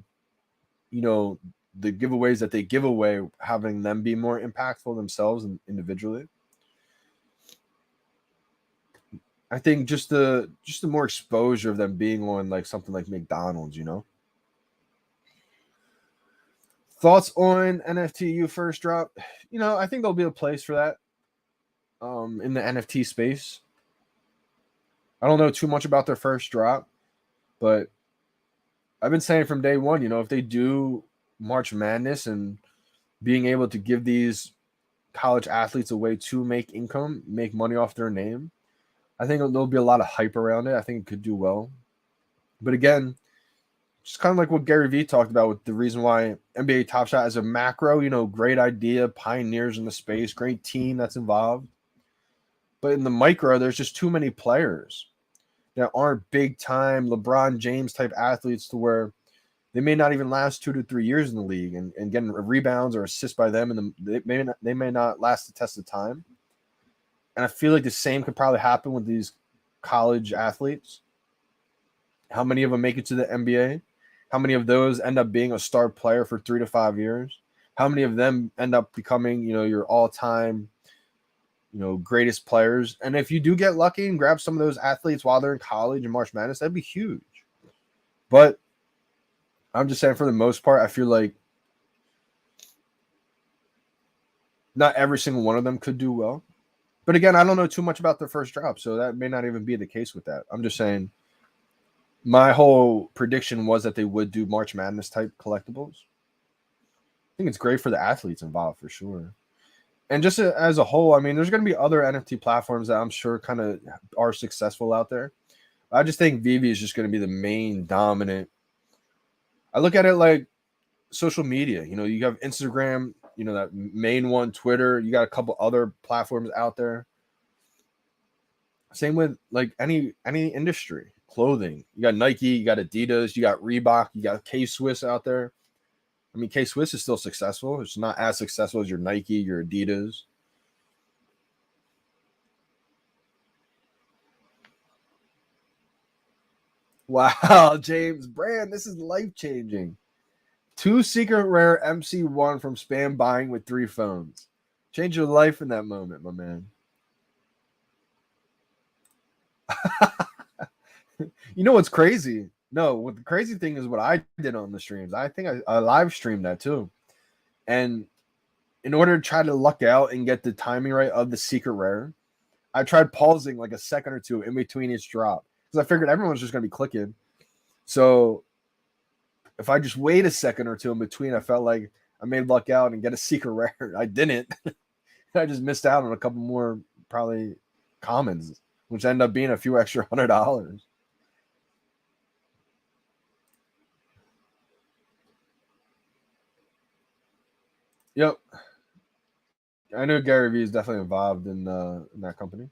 the giveaways that they give away, having them be more impactful themselves and individually. I think just the more exposure of them being on like something like McDonald's, Thoughts on NFTU first drop? I think there'll be a place for that in the NFT space. I don't know too much about their first drop, but I've been saying from day one, if they do March Madness and being able to give these college athletes a way to make income, make money off their name, I think there'll be a lot of hype around it. I think it could do well. But again, just kind of like what Gary Vee talked about with the reason why NBA Top Shot is a macro, great idea, pioneers in the space, great team that's involved. But in the micro, there's just too many players that aren't big time LeBron James type athletes to where they may not even last 2 to 3 years in the league and getting rebounds or assists by them, and they may not last the test of time. And I feel like the same could probably happen with these college athletes. How many of them make it to the NBA? How many of those end up being a star player for 3 to 5 years? How many of them end up becoming, your all-time, greatest players? And if you do get lucky and grab some of those athletes while they're in college and March Madness, that'd be huge. But I'm just saying, for the most part, I feel like Not every single one of them could do well. But again, I don't know too much about the first drop, so that may not even be the case with that. I'm just saying my whole prediction was that they would do March Madness type collectibles. I think it's great for the athletes involved for sure. And just as a whole, I mean, there's going to be other NFT platforms that I'm sure kind of are successful out there. I just think VeVe is just going to be the main dominant. I look at it like social media. You know, you have Instagram, you know, that main one, Twitter. You got a couple other platforms out there. Same with like any industry, clothing. You got Nike, you got Adidas, you got Reebok, you got K-Swiss out there. I mean, K-Swiss is still successful. It's not as successful as your Nike, your Adidas. Wow, James Brand, this is life-changing. 2 secret rare MC1 from spam buying with 3 phones. Change your life in that moment, my man. You know what's crazy? No, what the crazy thing is what I did on the streams. I think I live streamed that too. And in order to try to luck out and get the timing right of the secret rare, I tried pausing like a second or two in between each drop because I figured everyone's just going to be clicking. So if I just wait a second or two in between, I felt like I may luck out and get a secret rare. I didn't. I just missed out on a couple more probably commons, which ended up being a few extra $100. Yep. I know Gary Vee is definitely involved in that company.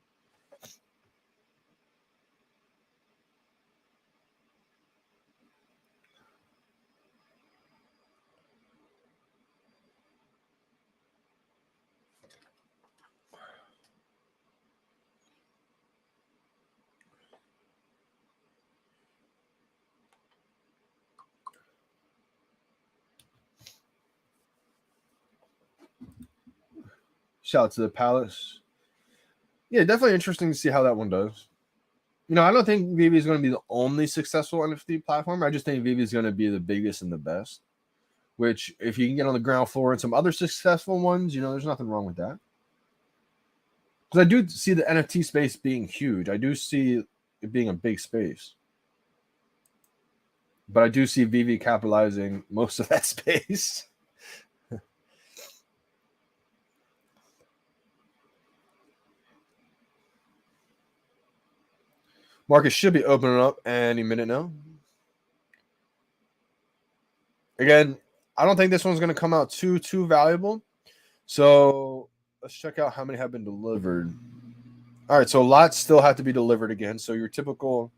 Shout out to the Palace. Yeah, definitely interesting to see how that one does. You know, I don't think VeVe is going to be the only successful NFT platform. I just think VeVe is going to be the biggest and the best. Which, if you can get on the ground floor and some other successful ones, you know, there's nothing wrong with that. Because I do see the NFT space being huge. I do see it being a big space. But I do see VeVe capitalizing most of that space. Market should be opening up any minute now. Again, I don't think this one's going to come out too valuable. So let's check out how many have been delivered. All right, so lots still have to be delivered again. So your typical,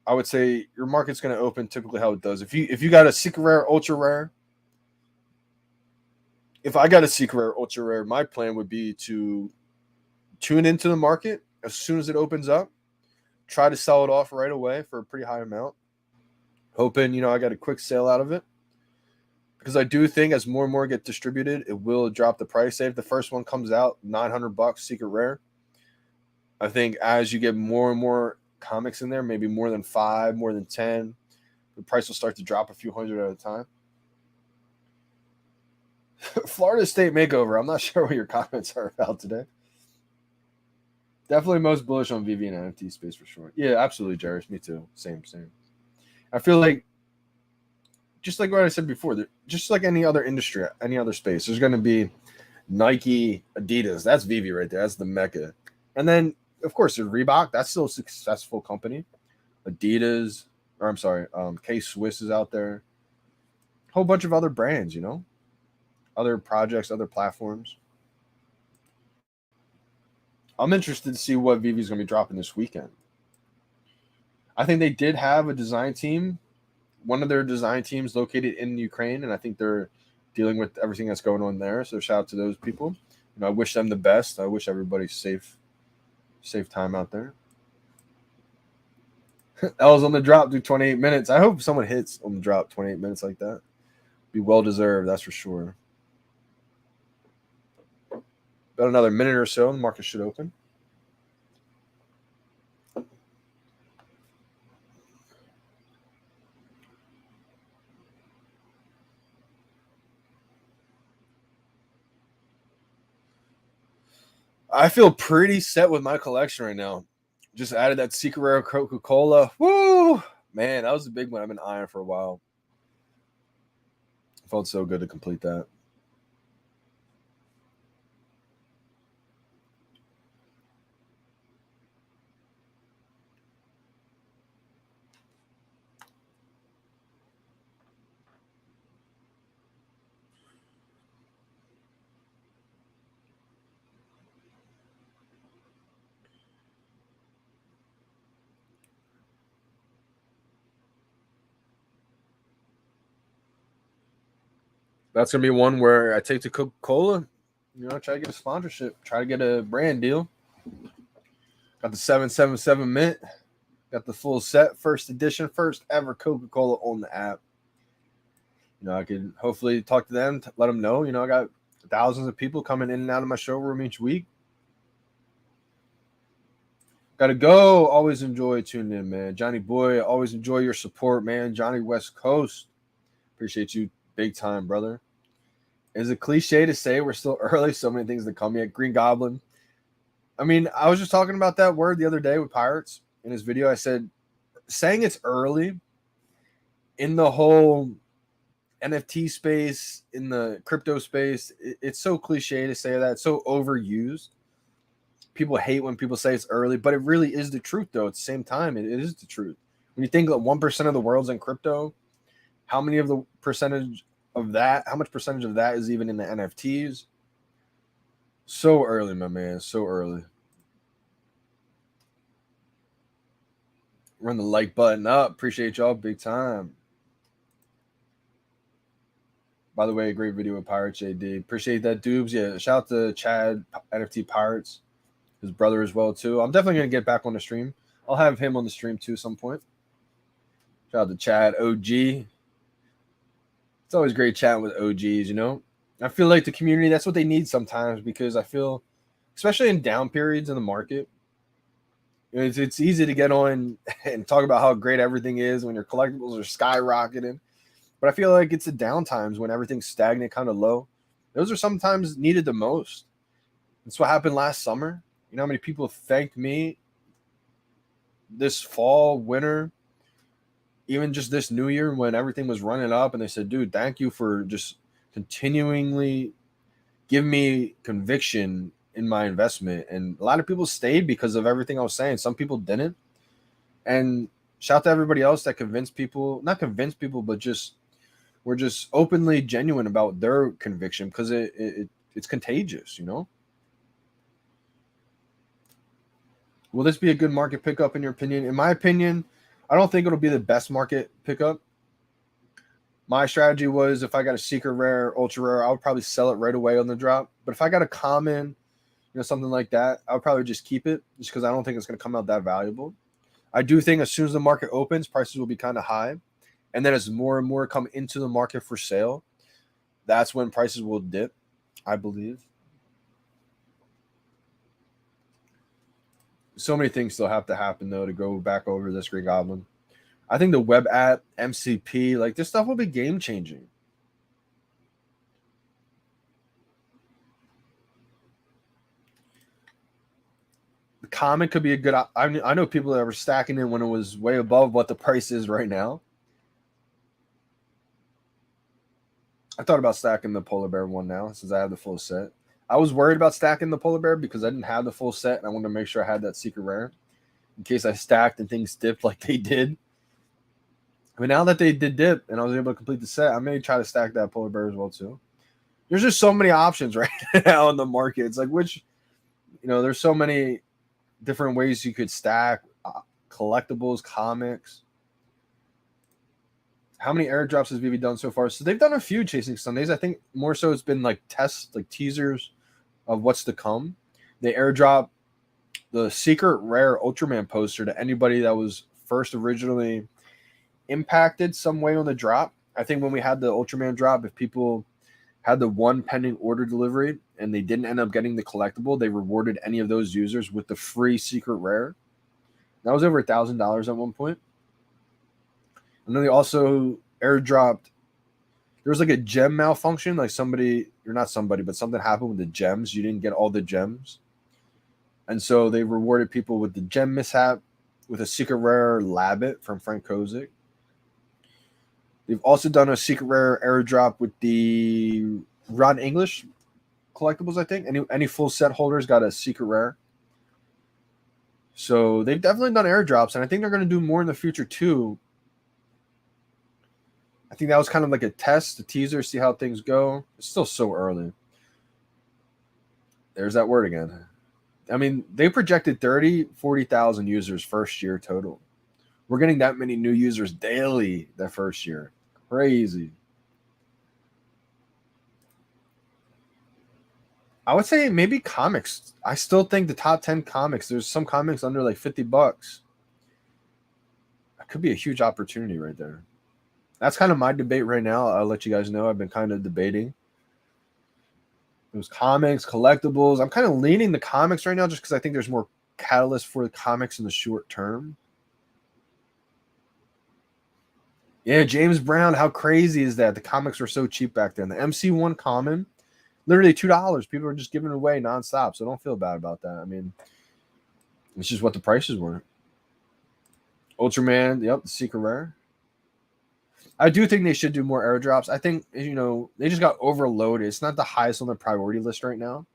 I would say your market's going to open typically how it does. If you got a secret rare, ultra rare, if I got a secret rare, ultra rare, my plan would be to tune into the market as soon as it opens up, try to sell it off right away for a pretty high amount, hoping, you know, I got a quick sale out of it. Because I do think as more and more get distributed, it will drop the price. Say if the first one comes out $900 secret rare, I think as you get more and more comics in there, maybe more than 5, more than 10, the price will start to drop a few hundred at a time. Florida State makeover. I'm not sure what your comments are about today. Definitely most bullish on VeVe and NFT space for sure. Yeah, absolutely, Jarvis. Me too. Same. I feel like, just like what I said before, just like any other industry, any other space, there's going to be Nike, Adidas. That's VeVe right there. That's the mecca. And then, of course, there's Reebok. That's still a successful company. Adidas, or I'm sorry, K-Swiss is out there. A whole bunch of other brands, you know, other projects, other platforms. I'm interested to see what VeVe is going to be dropping this weekend. I think they did have a design team, one of their design teams located in Ukraine, and I think they're dealing with everything that's going on there. So shout out to those people. You know, I wish them the best. I wish everybody safe time out there. L's on the drop, do 28 minutes. I hope someone hits on the drop 28 minutes like that. Be well deserved, that's for sure. About another minute or so, the market should open. I feel pretty set with my collection right now. Just added that secret rare Coca-Cola. Woo! Man, that was a big one I've been eyeing for a while. It felt so good to complete that. That's gonna be one where I take the Coca-Cola, try to get a sponsorship, try to get a brand deal. Got the 777 mint, got the full set, first edition, first ever Coca-Cola on the app. I could hopefully talk to them, let them know. I got thousands of people coming in and out of my showroom each week. Gotta go. Always enjoy tuning in, man. Johnny Boy, always enjoy your support, man. Johnny West Coast, appreciate you big time, brother. Is it cliche to say we're still early? So many things to come yet. Green Goblin. I mean, I was just talking about that word the other day with Pirates in his video. I said, saying it's early in the whole NFT space, in the crypto space, it's so cliche to say that. It's so overused. People hate when people say it's early, but it really is the truth, though. At the same time, it is the truth. When you think that 1% of the world's in crypto, how many of the percentage of that, how much percentage of that is even in the NFTs? So early, my man. So early. Run the like button up. Appreciate y'all big time. By the way, great video with Pirates JD. Appreciate that, Dubes. Yeah, shout out to Chad, NFT Pirates, his brother as well, too. I'm definitely going to get back on the stream. I'll have him on the stream, too, some point. Shout out to Chad, OG. It's always great chatting with OGs, I feel like the community, that's what they need sometimes, because I feel, especially in down periods in the market, it's easy to get on and talk about how great everything is when your collectibles are skyrocketing. But I feel like it's the down times when everything's stagnant, kind of low. Those are sometimes needed the most. That's what happened last summer. You know how many people thanked me this fall, winter, even just this new year when everything was running up, and they said, dude, thank you for just continually giving me conviction in my investment. And a lot of people stayed because of everything I was saying. Some people didn't. And shout out to everybody else that not convinced people, but we're just openly genuine about their conviction, because it's contagious, Will this be a good market pickup in your opinion? In my opinion, I don't think it'll be the best market pickup. My strategy was, if I got a secret rare, ultra rare, I would probably sell it right away on the drop. But if I got a common, something like that, I would probably just keep it, just because I don't think it's going to come out that valuable. I do think as soon as the market opens, prices will be kind of high. And then as more and more come into the market for sale, that's when prices will dip, I believe. So many things still have to happen, though, to go back over this Green Goblin. I think the web app, MCP, like this stuff will be game changing. The common could be a good. I know people that were stacking in when it was way above what the price is right now. I thought about stacking the polar bear one now since I have the full set. I was worried about stacking the polar bear because I didn't have the full set, and I wanted to make sure I had that secret rare in case I stacked and things dipped like they did. But now that they did dip and I was able to complete the set, I may try to stack that polar bear as well too. There's just so many options right now in the market. It's like there's so many different ways you could stack collectibles, comics. How many airdrops has VeVe done so far? So they've done a few Chasing Sundays. I think more so it's been like tests, like teasers of what's to come. They airdrop the secret rare Ultraman poster to anybody that was first originally impacted some way on the drop. I think when we had the Ultraman drop, if people had the one pending order delivery and they didn't end up getting the collectible, they rewarded any of those users with the free secret rare. That was over $1,000 at one point. And then they also airdropped. There was like a gem malfunction, like something happened with the gems. You didn't get all the gems. And so they rewarded people with the gem mishap, with a secret rare Labbit from Frank Kozik. They've also done a secret rare airdrop with the Ron English collectibles, I think. Any full set holders got a secret rare. So they've definitely done airdrops, and I think they're going to do more in the future too. I think that was kind of like a test, a teaser, see how things go. It's still so early. There's that word again. I mean, they projected 40,000 users first year total. We're getting that many new users daily that first year. Crazy. I would say maybe comics. I still think the top 10 comics, there's some comics under like $50. That could be a huge opportunity right there. That's kind of my debate right now. I'll let you guys know. I've been kind of debating. Those comics, collectibles. I'm kind of leaning the comics right now just because I think there's more catalyst for the comics in the short term. Yeah, James Brown. How crazy is that? The comics were so cheap back then. The MC1 common, literally $2. People are just giving it away nonstop. So don't feel bad about that. I mean, it's just what the prices were. Ultraman. Yep, the secret rare. I do think they should do more airdrops. I think, they just got overloaded. It's not the highest on the priority list right now.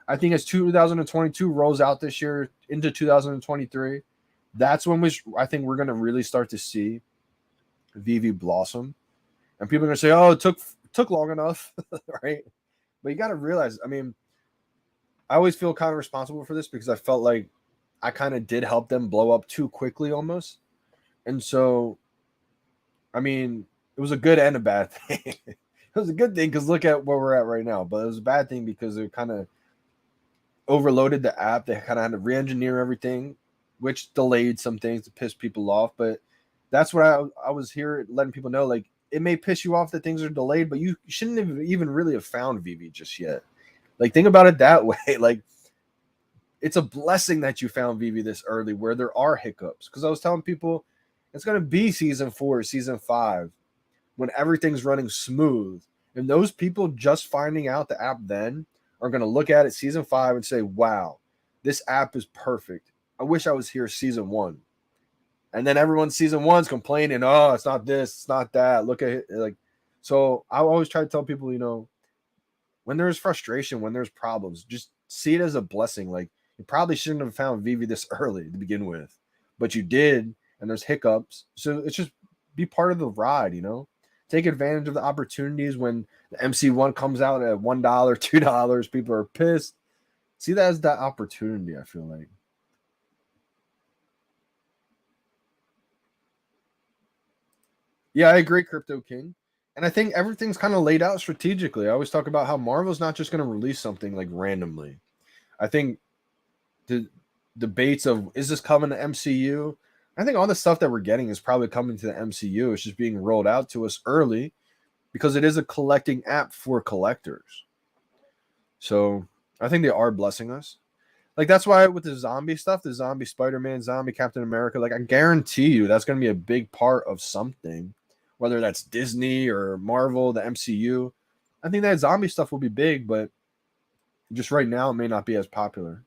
I think as 2022 rolls out this year into 2023, that's when I think we're going to really start to see VeVe blossom. And people are going to say, oh, it took long enough, right? But you got to realize, I mean, I always feel kind of responsible for this because I felt like I kind of did help them blow up too quickly almost. And so, I mean, it was a good and a bad thing. It was a good thing because look at where we're at right now. But it was a bad thing because it kind of overloaded the app. They kind of had to re-engineer everything, which delayed some things to piss people off. But that's what I was here letting people know. Like, it may piss you off that things are delayed, but you shouldn't have even really have found VeVe just yet. Like, think about it that way. Like, it's a blessing that you found VeVe this early where there are hiccups. Because I was telling people it's going to be season 4, season 5, when everything's running smooth. And those people just finding out the app then are going to look at it season 5 and say, wow, this app is perfect. I wish I was here season 1. And then everyone season 1's complaining, oh, it's not this, it's not that. Look at it. Like, so I always try to tell people, when there's frustration, when there's problems, just see it as a blessing. Like, you probably shouldn't have found VeVe this early to begin with, but you did, and there's hiccups. So it's just be part of the ride, Take advantage of the opportunities when the MC1 comes out at $1, $2, people are pissed. See that as that opportunity, I feel like. Yeah, I agree, Crypto King. And I think everything's kind of laid out strategically. I always talk about how Marvel's not just going to release something like randomly. I think the debates of, is this coming to MCU? I think all the stuff that we're getting is probably coming to the MCU. It's just being rolled out to us early because it is a collecting app for collectors. So I think they are blessing us. Like, that's why with the zombie stuff, the zombie Spider-Man, zombie Captain America, like, I guarantee you that's going to be a big part of something, whether that's Disney or Marvel, the MCU. I think that zombie stuff will be big, but just right now it may not be as popular.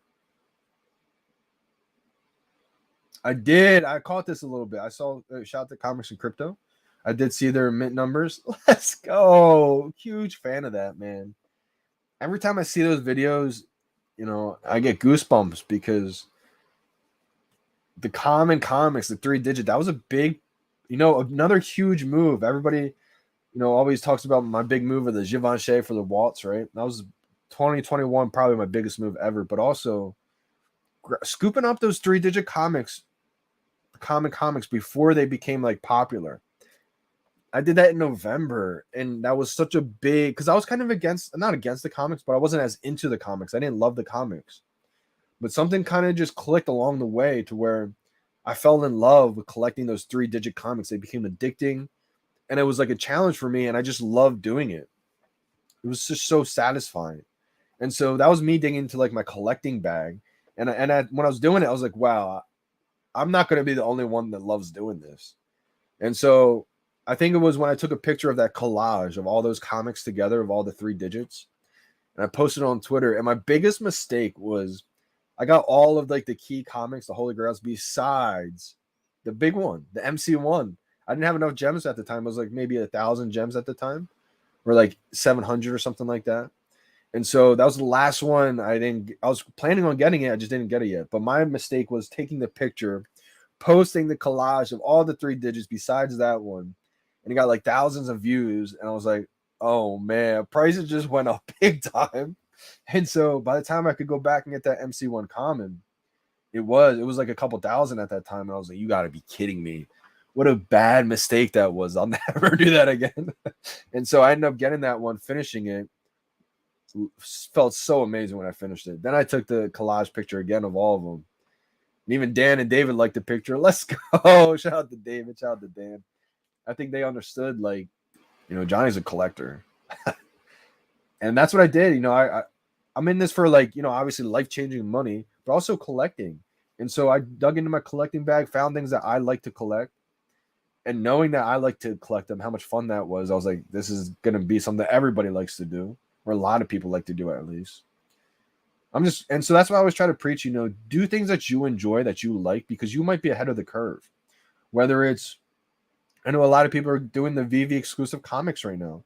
I did. I caught this a little bit. I saw shout out to Comics and Crypto. I did see their mint numbers. Let's go. Huge fan of that, man. Every time I see those videos, I get goosebumps because the common comics, the 3-digit, that was a big, another huge move. Everybody, always talks about my big move of the Givenchy for the Waltz, right? That was 2021, probably my biggest move ever. But also scooping up those 3-digit comics, common comics, before they became like popular. I did that in November, and that was such a big, because I was kind of not against the comics, but I wasn't as into the comics. I didn't love the comics, but something kind of just clicked along the way to where I fell in love with collecting those 3-digit comics. They became addicting, and it was like a challenge for me, and I just loved doing it. It was just so satisfying. And so that was me digging into like my collecting bag. And when I was doing it, I was like, wow, I'm not going to be the only one that loves doing this. And so I think it was when I took a picture of that collage of all those comics together, of all the 3 digits, and I posted it on Twitter. And my biggest mistake was I got all of like the key comics, the Holy Grails, besides the big one, the MC1. I didn't have enough gems at the time. It was like maybe 1,000 gems at the time, or like 700 or something like that. And so that was the last one. I was planning on getting it. I just didn't get it yet. But my mistake was taking the picture, posting the collage of all the 3 digits besides that one. And it got like thousands of views. And I was like, oh man, prices just went up big time. And so by the time I could go back and get that MC1 common, it was like a couple thousand at that time. And I was like, you got to be kidding me. What a bad mistake that was. I'll never do that again. And so I ended up getting that one, finishing it. Felt so amazing when I finished it. Then I took the collage picture again of all of them. And even Dan and David liked the picture. Let's go. Shout out to David. Shout out to Dan. I think they understood, like, Johnny's a collector. And that's what I did. I'm in this for, like, obviously life-changing money, but also collecting. And so I dug into my collecting bag, found things that I like to collect. And knowing that I like to collect them, how much fun that was, I was like, this is going to be something that everybody likes to do, or a lot of people like to do at least. And so that's why I always try to preach, do things that you enjoy, that you like, because you might be ahead of the curve. Whether it's, I know a lot of people are doing the VeVe exclusive comics right now.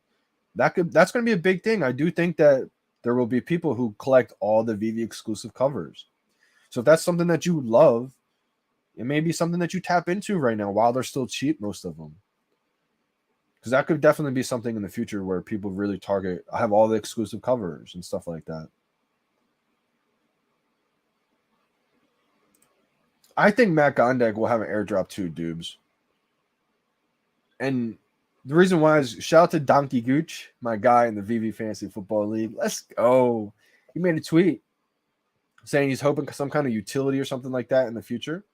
That's going to be a big thing. I do think that there will be people who collect all the VeVe exclusive covers. So if that's something that you love, it may be something that you tap into right now while they're still cheap, most of them. Because that could definitely be something in the future where people really target, have all the exclusive covers and stuff like that. I think Matt Gondek will have an airdrop too, Dubes. And the reason why is, shout out to Donkey Gooch, my guy in the VeVe Fantasy Football League. Let's go. He made a tweet saying he's hoping some kind of utility or something like that in the future.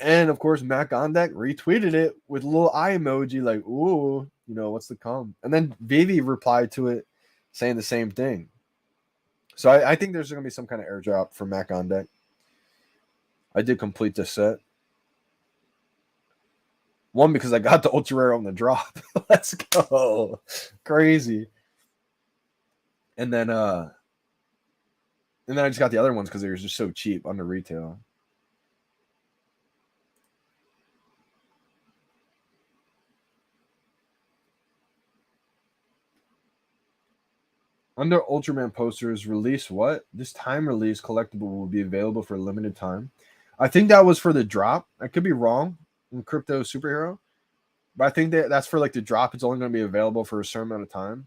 And, of course, Matt Gondek retweeted it with a little eye emoji like, ooh, what's to come. And then VeVe replied to it saying the same thing. So I think there's going to be some kind of airdrop for Matt Gondek. I did complete the set. One, because I got the ultra rare on the drop. Let's go. Crazy. And then I just got the other ones because they were just so cheap under retail. Under Ultraman posters, release what? This time release collectible will be available for a limited time. I think that was for the drop. I could be wrong in Crypto Superhero. But I think that's for like the drop. It's only going to be available for a certain amount of time.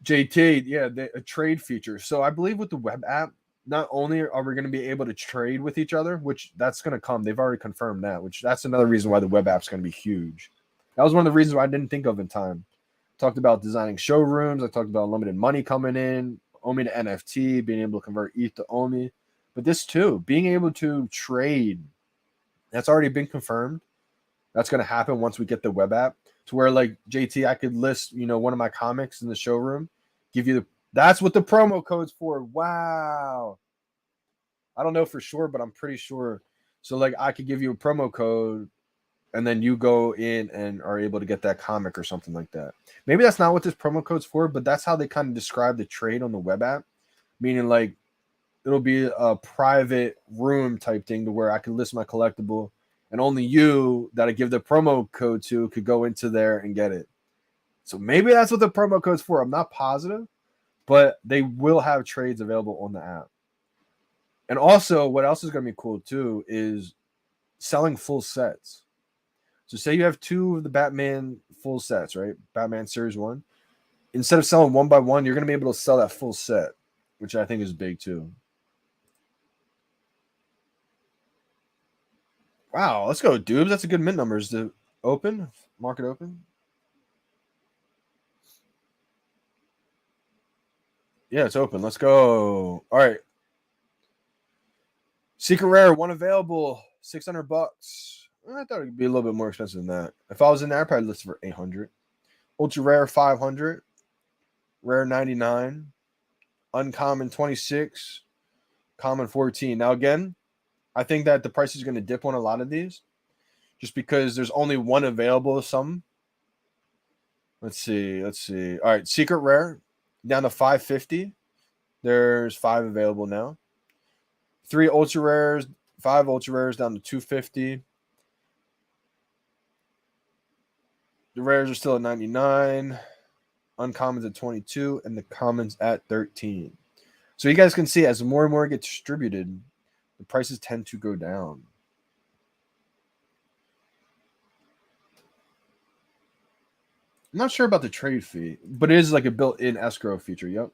JT, yeah, a trade feature. So I believe with the web app, not only are we going to be able to trade with each other, which that's going to come. They've already confirmed that, which that's another reason why the web app's going to be huge. That was one of the reasons why I didn't think of in time. Talked about designing showrooms. I talked about unlimited money coming in, OMI to NFT, being able to convert ETH to OMI. But this too, being able to trade, that's already been confirmed. That's going to happen once we get the web app, to where, like, JT, I could list, one of my comics in the showroom, give you that's what the promo code's for. Wow. I don't know for sure, but I'm pretty sure. So, like, I could give you a promo code, and then you go in and are able to get that comic or something like that. Maybe that's not what this promo code's for, but that's how they kind of describe the trade on the web app, meaning, like, it'll be a private room type thing to where I can list my collectible, and only you that I give the promo code to could go into there and get it. So maybe that's what the promo code's for. I'm not positive, but they will have trades available on the app. And also, what else is going to be cool too is selling full sets. So say you have 2 of the Batman full sets, right? Batman Series 1. Instead of selling one by one, you're going to be able to sell that full set, which I think is big too. Wow, let's go, dudes. That's a good mint number. Is the open? Market open? Yeah, it's open. Let's go. All right. Secret Rare, one available, $600. I thought it'd be a little bit more expensive than that. If I was in there, I'd probably list for 800. Ultra Rare, 500. Rare, 99. Uncommon, 26. Common, 14. Now, again, I think that the price is going to dip on a lot of these. just because there's only one available of some. Let's see. All right, secret rare down to 550. There's 5 available now. 3 ultra rares, 5 ultra rares down to 250. The rares are still at 99. Uncommons at 22, and the commons at 13. So you guys can see as more and more get distributed, the prices tend to go down. I'm not sure about the trade fee, but it is like a built-in escrow feature. Yep.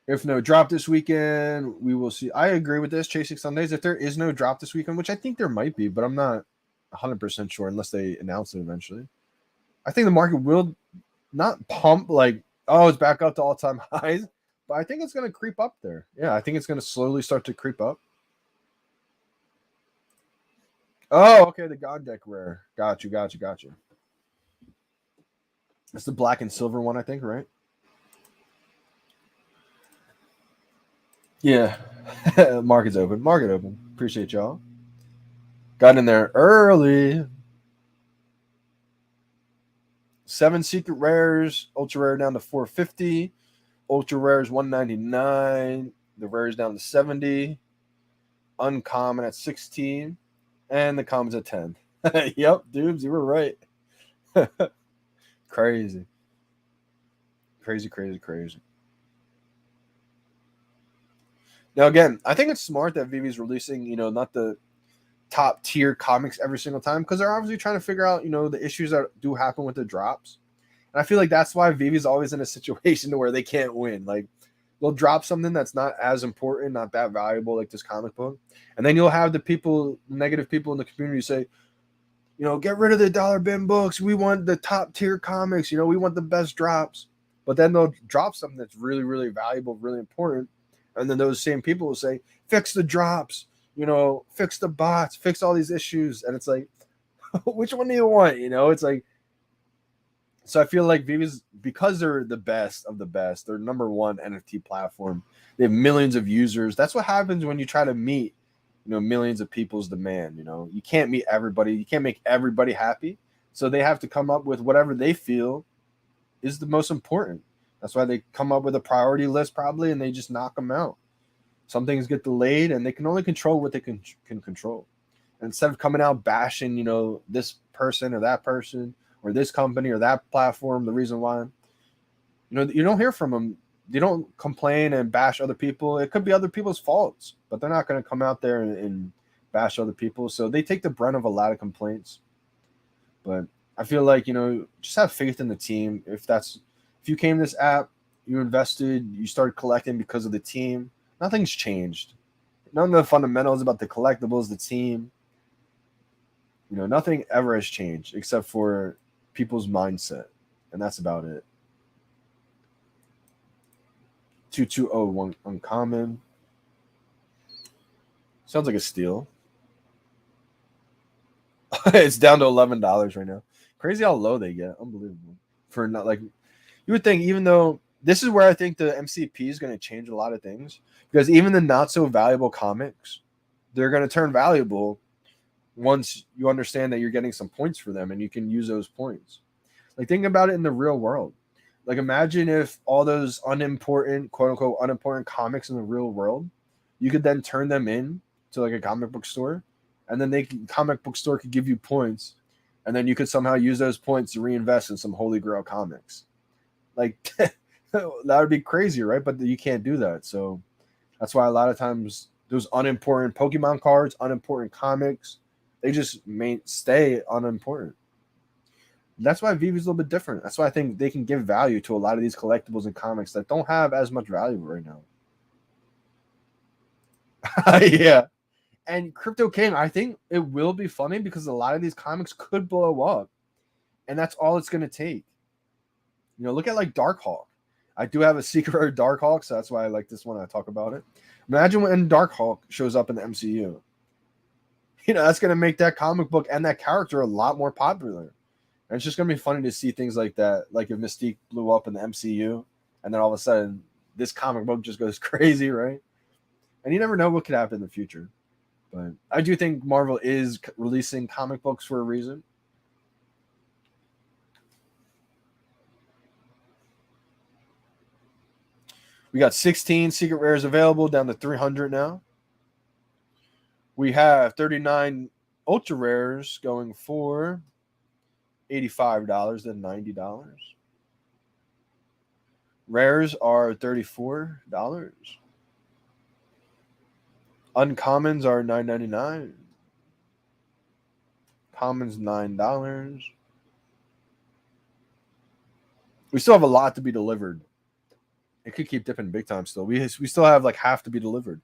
If no drop this weekend, we will see. I agree with this, chasing Sundays. If there is no drop this weekend, which I think there might be, but I'm not 100% sure unless they announce it eventually. I think the market will not pump like, oh, it's back up to all-time highs, but I think it's going to creep up there. Yeah, I think it's going to slowly start to creep up. Oh, okay, the God deck rare. Got you. It's the black and silver one, I think, right? Yeah. Market open. Appreciate y'all. Got in there early. 7 secret rares. Ultra rare down to 450. Ultra rares 199. The rares down to 70. Uncommon at 16. And the commons at 10. Yep, dudes, you were right. Crazy. Now, again, I think it's smart that VeVe is releasing, not the top tier comics every single time, because they're obviously trying to figure out, the issues that do happen with the drops. And I feel like that's why VeVe is always in a situation to where they can't win. Like, they'll drop something that's not as important, not that valuable, like this comic book. And then you'll have the negative people in the community say, get rid of the dollar bin books. We want the top tier comics. We want the best drops. But then they'll drop something that's really, really valuable, really important. And then those same people will say, fix the drops, fix the bots, fix all these issues. And it's like, which one do you want? It's like, so I feel like VeVe's, because they're the best of the best, they're number one NFT platform. They have millions of users. That's what happens when you try to meet, millions of people's demand. You can't meet everybody. You can't make everybody happy. So they have to come up with whatever they feel is the most important. That's why they come up with a priority list probably, and they just knock them out. Some things get delayed, and they can only control what they can control. And instead of coming out bashing, this person or that person or this company or that platform, the reason why, you don't hear from them. They don't complain and bash other people. It could be other people's faults, but they're not going to come out there and bash other people. So they take the brunt of a lot of complaints. But I feel like, just have faith in the team. If you came to this app, you invested, you started collecting because of the team, nothing's changed. None of the fundamentals about the collectibles, the team, nothing ever has changed except for people's mindset. And that's about it. 2201 uncommon. Sounds like a steal. It's down to $11 right now. Crazy how low they get. Unbelievable. For not like, you would think, even though this is where I think the MCP is going to change a lot of things, because even the not so valuable comics, they're going to turn valuable once you understand that you're getting some points for them and you can use those points. Like, think about it in the real world. Like, imagine if all those unimportant, quote unquote, unimportant comics in the real world, you could then turn them in to like a comic book store, and then comic book store could give you points, and then you could somehow use those points to reinvest in some Holy Grail comics. Like, that would be crazy, right? But you can't do that. So that's why a lot of times those unimportant Pokemon cards, unimportant comics, they just stay unimportant. That's why VeVe is a little bit different. That's why I think they can give value to a lot of these collectibles and comics that don't have as much value right now. Yeah. And Crypto King, I think it will be funny because a lot of these comics could blow up. And that's all it's going to take. Look at like Darkhawk. I do have a secret Darkhawk, so that's why I like this one. I talk about it. Imagine when Darkhawk shows up in the MCU. That's going to make that comic book and that character a lot more popular. And it's just going to be funny to see things like that. Like if Mystique blew up in the MCU, and then all of a sudden this comic book just goes crazy, right? And you never know what could happen in the future. But I do think Marvel is releasing comic books for a reason. We got 16 secret rares available, down to 300 now. We have 39 ultra rares going for $85 to $90. Rares are $34. Uncommons are $9.99. Commons $9. We still have a lot to be delivered. It could keep dipping big time still. We still have like half to be delivered.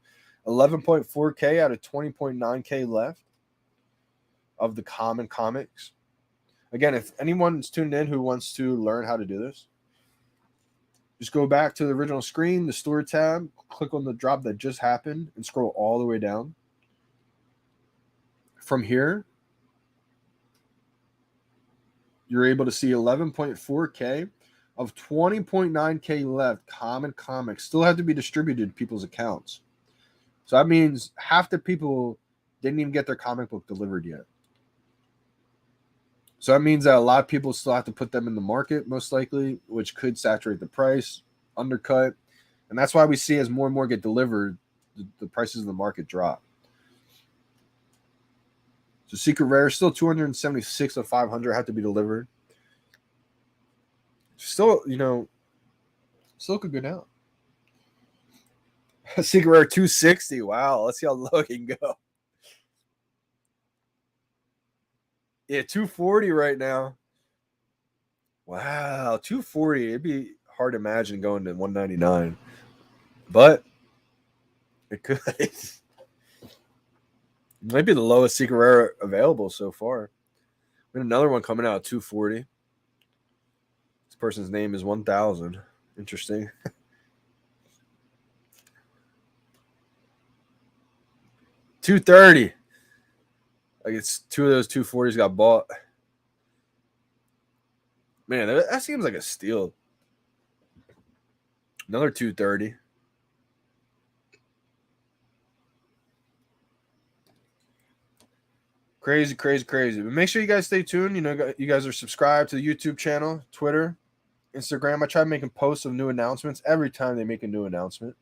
11.4K out of 20.9K left of the common comics. Again, if anyone's tuned in who wants to learn how to do this, just go back to the original screen, the store tab, click on the drop that just happened, and scroll all the way down. From here, you're able to see 11.4K of 20.9K left common comics still have to be distributed to people's accounts. So that means half the people didn't even get their comic book delivered yet. So that means that a lot of people still have to put them in the market, most likely, which could saturate the price, undercut. And that's why we see as more and more get delivered, the prices in the market drop. So secret rare, still 276 of 500 have to be delivered. Still, still could go down. Secret rare 260. Wow, let's see how low it can go. Yeah, 240 right now. Wow, 240. It'd be hard to imagine going to 199. But it could. It might be the lowest secret rare available so far. We have another one coming out at 240. This person's name is 1000. Interesting. $230. Like it's two of those 240s got bought. Man, that seems like a steal. Another 230. Crazy, crazy, crazy. But make sure you guys stay tuned. You guys are subscribed to the YouTube channel, Twitter, Instagram. I try making posts of new announcements every time they make a new announcement.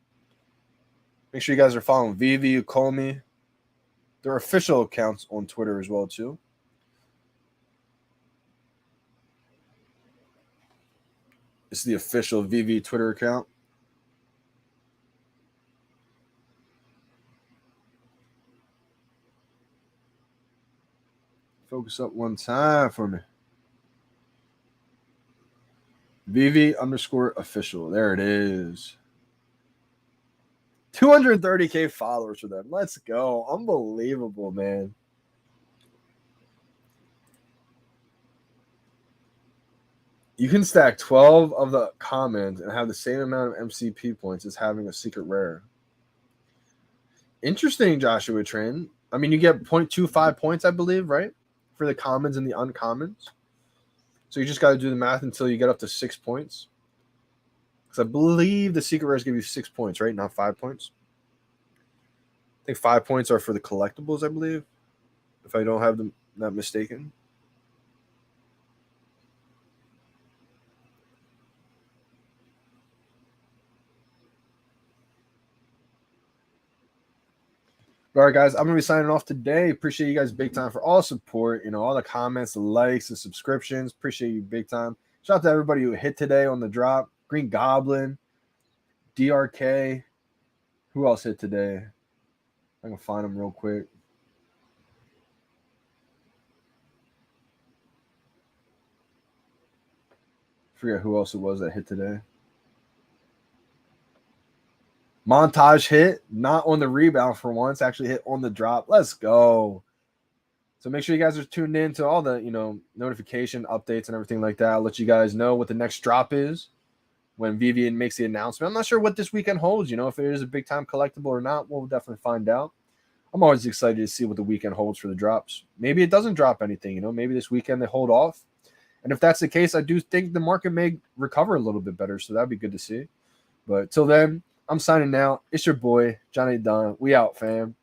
Make sure you guys are following VeVe, Ukomi. Their official accounts on Twitter as well, too. It's the official VeVe Twitter account. Focus up one time for me. VeVe_official. There it is. 230K followers for them. Let's go. Unbelievable, man. You can stack 12 of the commons and have the same amount of MCP points as having a secret rare. Interesting, Joshua Train. I mean, you get 0.25 points, I believe, right? For the commons and the uncommons. So you just got to do the math until you get up to 6 points. Because I believe the secret rares give you 6 points, right? Not 5 points. I think 5 points are for the collectibles, I believe. If I don't have them not mistaken. All right, guys, I'm going to be signing off today. Appreciate you guys big time for all the support, all the comments, the likes, the subscriptions. Appreciate you big time. Shout out to everybody who hit today on the drop. Green Goblin, DRK. Who else hit today? I can find them real quick. Forget who else it was that hit today. Montage hit, not on the rebound for once, actually hit on the drop. Let's go. So make sure you guys are tuned in to all the, notification updates and everything like that. I'll let you guys know what the next drop is when VeVe makes the announcement. I'm not sure what this weekend holds, if it is a big time collectible or not. We'll definitely find out. I'm always excited to see what the weekend holds for the drops. Maybe it doesn't drop anything, maybe this weekend they hold off. And if that's the case, I do think the market may recover a little bit better. So that'd be good to see. But till then, I'm signing out. It's your boy, Johnny Dunn. We out, fam.